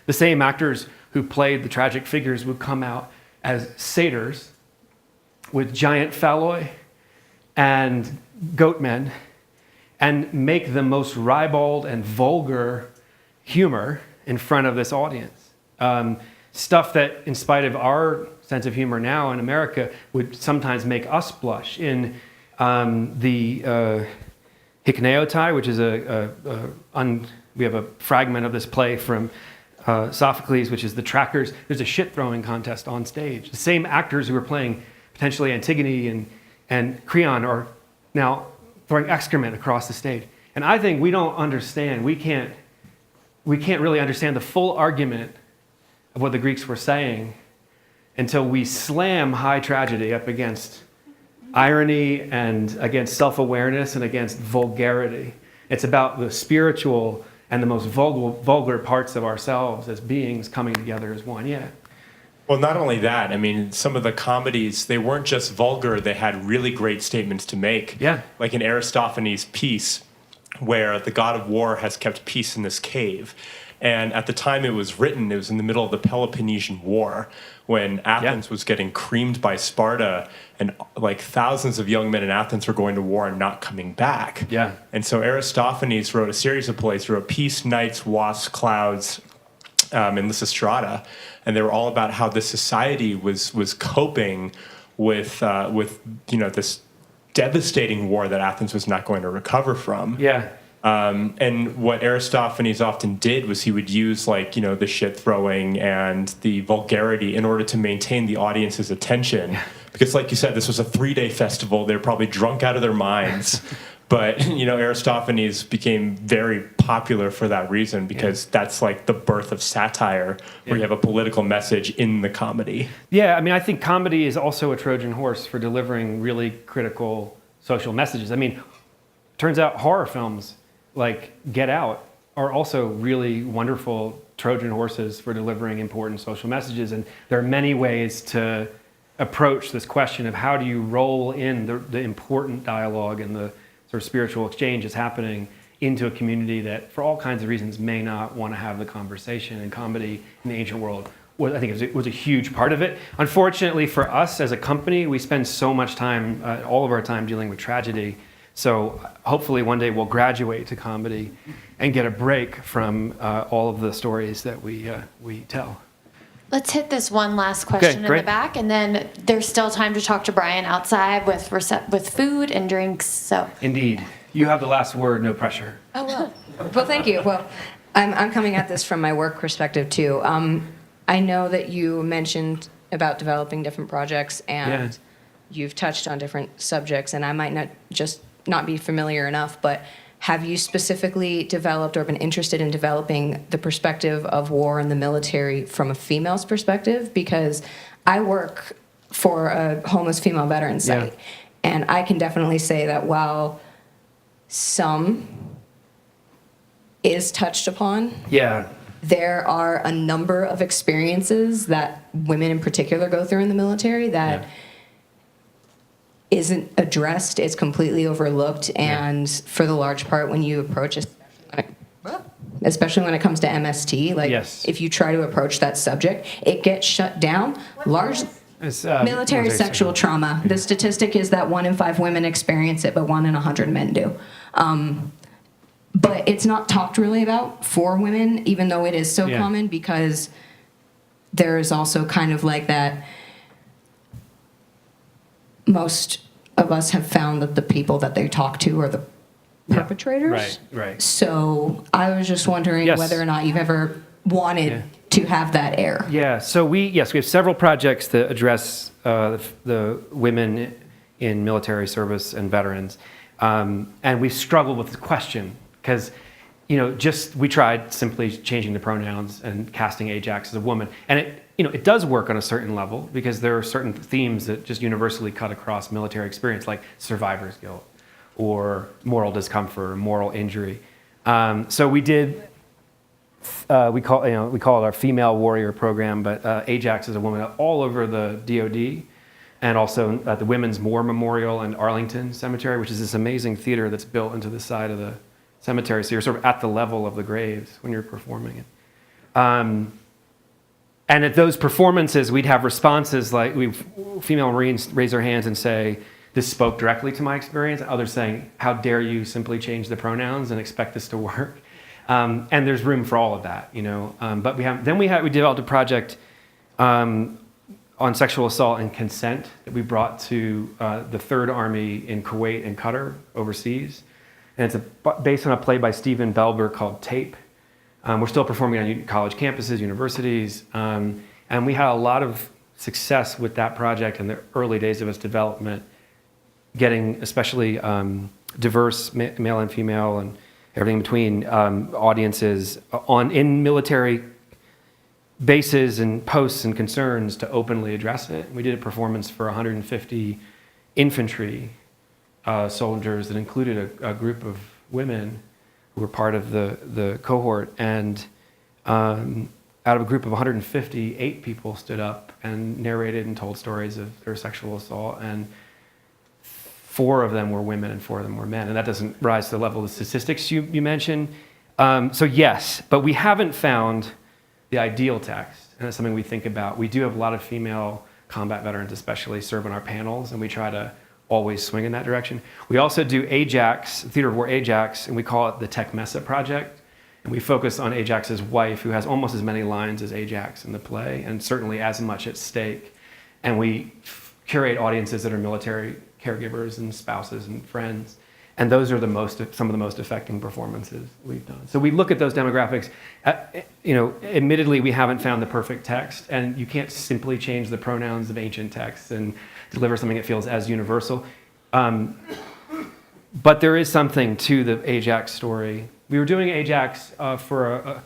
The same actors who played the tragic figures would come out as satyrs with giant phalloi and goatmen and make the most ribald and vulgar humor in front of this audience. Stuff that, in spite of our sense of humor now in America, would sometimes make us blush. In the Hykneotai, which is we have a fragment of this play from Sophocles, which is the Trackers. There's a shit-throwing contest on stage. The same actors who were playing potentially Antigone and Creon are now throwing excrement across the stage. And I think we don't understand, we can't really understand the full argument of what the Greeks were saying until we slam high tragedy up against irony and against self-awareness and against vulgarity. It's about the spiritual and the most vulgar parts of ourselves as beings coming together as one. Yeah. Well, not only that, I mean, some of the comedies, they weren't just vulgar, they had really great statements to make. Yeah. Like in Aristophanes' piece, where the god of war has kept peace in this cave. And at the time it was written, it was in the middle of the Peloponnesian War, when Athens was getting creamed by Sparta, and like thousands of young men in Athens were going to war and not coming back. Yeah. And so Aristophanes wrote a series of plays. He wrote Peace, Nights, Wasps, Clouds, and Lysistrata, and they were all about how the society was coping with this devastating war that Athens was not going to recover from. Yeah. And what Aristophanes often did was he would use the shit throwing and the vulgarity in order to maintain the audience's attention. Because like you said, this was a 3-day festival. They were probably drunk out of their minds. But, Aristophanes became very popular for that reason, because that's like the birth of satire, where you have a political message in the comedy. Yeah, I mean, I think comedy is also a Trojan horse for delivering really critical social messages. I mean, turns out horror films like Get Out are also really wonderful Trojan horses for delivering important social messages. And there are many ways to approach this question of how do you roll in the important dialogue and the sort of spiritual exchange is happening into a community that, for all kinds of reasons, may not want to have the conversation. And comedy in the ancient world, I think it was a huge part of it. Unfortunately for us as a company, we spend so much time, all of our time, dealing with tragedy. So hopefully one day we'll graduate to comedy and get a break from all of the stories that we tell. Let's hit this one last question in the back, and then there's still time to talk to Bryan outside with food and drinks. So indeed, you have the last word. No pressure. Oh well. Well, thank you. Well, I'm coming at this from my work perspective too. I know that you mentioned about developing different projects, and you've touched on different subjects, and I might not be familiar enough, but have you specifically developed or been interested in developing the perspective of war and the military from a female's perspective? Because I work for a homeless female veteran site, and I can definitely say that while some is touched upon, there are a number of experiences that women in particular go through in the military that isn't addressed, it's completely overlooked, and for the large part when you approach it, especially when it comes to MST, if you try to approach that subject, it gets shut down. Military sexual trauma. The statistic is that 1 in 5 women experience it, but 1 in 100 men do. But it's not talked really about for women, even though it is so common, because there is also kind of like that. Most of us have found that the people that they talk to are the perpetrators. Right. So I was just wondering whether or not you've ever wanted to have that air. Yeah. So we have several projects that address the women in military service and veterans, and we struggled with the question because, we tried simply changing the pronouns and casting Ajax as a woman, and it does work on a certain level because there are certain themes that just universally cut across military experience, like survivor's guilt or moral discomfort or moral injury. So we did. We call it our female warrior program, but Ajax is a woman all over the DoD, and also at the Women's War Memorial and Arlington Cemetery, which is this amazing theater that's built into the side of the cemetery. So you're sort of at the level of the graves when you're performing it. And at those performances, we'd have responses like female Marines raise their hands and say, this spoke directly to my experience. Others saying, how dare you simply change the pronouns and expect this to work? And there's room for all of that, you know. But we developed a project on sexual assault and consent that we brought to the Third Army in Kuwait and Qatar overseas. And it's based on a play by Stephen Belber called Tape. We're still performing on college campuses, universities, and we had a lot of success with that project in the early days of its development, getting especially diverse male and female and everything in between audiences in military bases and posts and concerns to openly address it. We did a performance for 150 infantry soldiers that included a group of women who were part of the cohort, and out of a group of 150, 8 people stood up and narrated and told stories of their sexual assault, and 4 of them were women and 4 of them were men, and that doesn't rise to the level of the statistics you mentioned. So yes, but we haven't found the ideal text, and it's something we think about. We do have a lot of female combat veterans especially serve on our panels, and we try to always swing in that direction. We also do Ajax, Theater of War Ajax, and we call it the Tech Mesa Project. And we focus on Ajax's wife, who has almost as many lines as Ajax in the play, and certainly as much at stake. And we curate audiences that are military caregivers and spouses and friends. And those are some of the most affecting performances we've done. So we look at those demographics. Admittedly, we haven't found the perfect text, and you can't simply change the pronouns of ancient texts and deliver something that feels as universal. But there is something to the Ajax story. We were doing Ajax for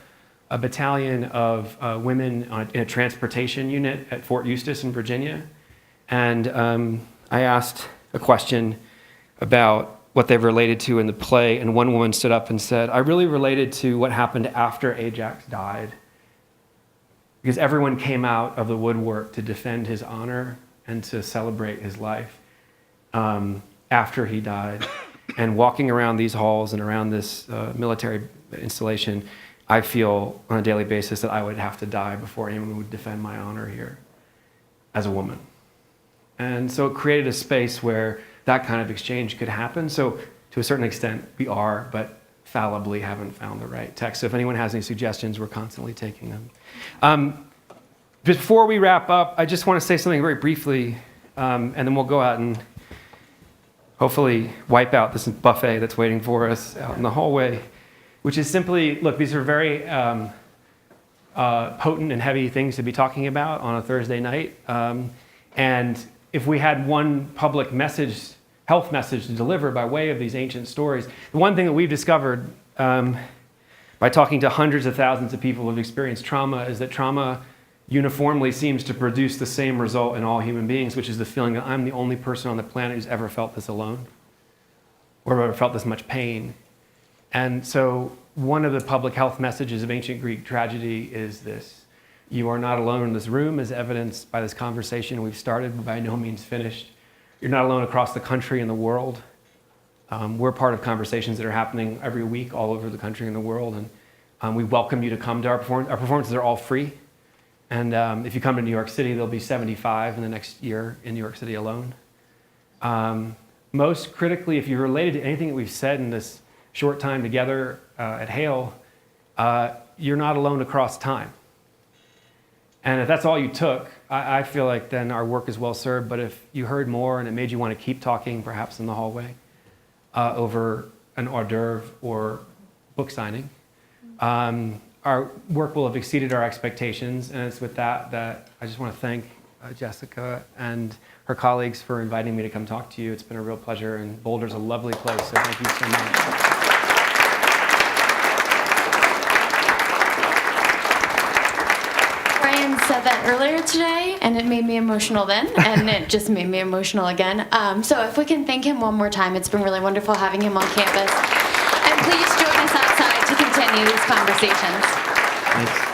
a battalion of women in a transportation unit at Fort Eustis in Virginia. And I asked a question about what they related to in the play, and one woman stood up and said, I really related to what happened after Ajax died, because everyone came out of the woodwork to defend his honor and to celebrate his life after he died. And walking around these halls and around this military installation, I feel on a daily basis that I would have to die before anyone would defend my honor here as a woman. And so it created a space where that kind of exchange could happen. So to a certain extent, we are, but fallibly haven't found the right text. So if anyone has any suggestions, we're constantly taking them. Before we wrap up, I just want to say something very briefly, and then we'll go out and hopefully wipe out this buffet that's waiting for us out in the hallway, which is simply, look, these are very potent and heavy things to be talking about on a Thursday night. And if we had one public message, health message to deliver by way of these ancient stories, the one thing that we've discovered by talking to hundreds of thousands of people who have experienced trauma is that trauma uniformly seems to produce the same result in all human beings, which is the feeling that I'm the only person on the planet who's ever felt this alone or ever felt this much pain. And so one of the public health messages of ancient Greek tragedy is this: you are not alone in this room, as evidenced by this conversation we've started, but by no means finished. You're not alone across the country and the world. We're part of conversations that are happening every week all over the country and the world, and we welcome you to come to our performances. Our performances are all free. And if you come to New York City, there'll be 75 in the next year in New York City alone. Most critically, if you're related to anything that we've said in this short time together at Hale, you're not alone across time. And if that's all you took, I feel like then our work is well served. But if you heard more and it made you want to keep talking, perhaps in the hallway, over an hors d'oeuvre or book signing, our work will have exceeded our expectations, and it's with that I just want to thank Jessica and her colleagues for inviting me to come talk to you. It's been a real pleasure, and Boulder's a lovely place, so thank you so much. Bryan said that earlier today, and it made me emotional then, and it just made me emotional again. So if we can thank him one more time, it's been really wonderful having him on campus. And please join us outside to continue these conversations. Thanks.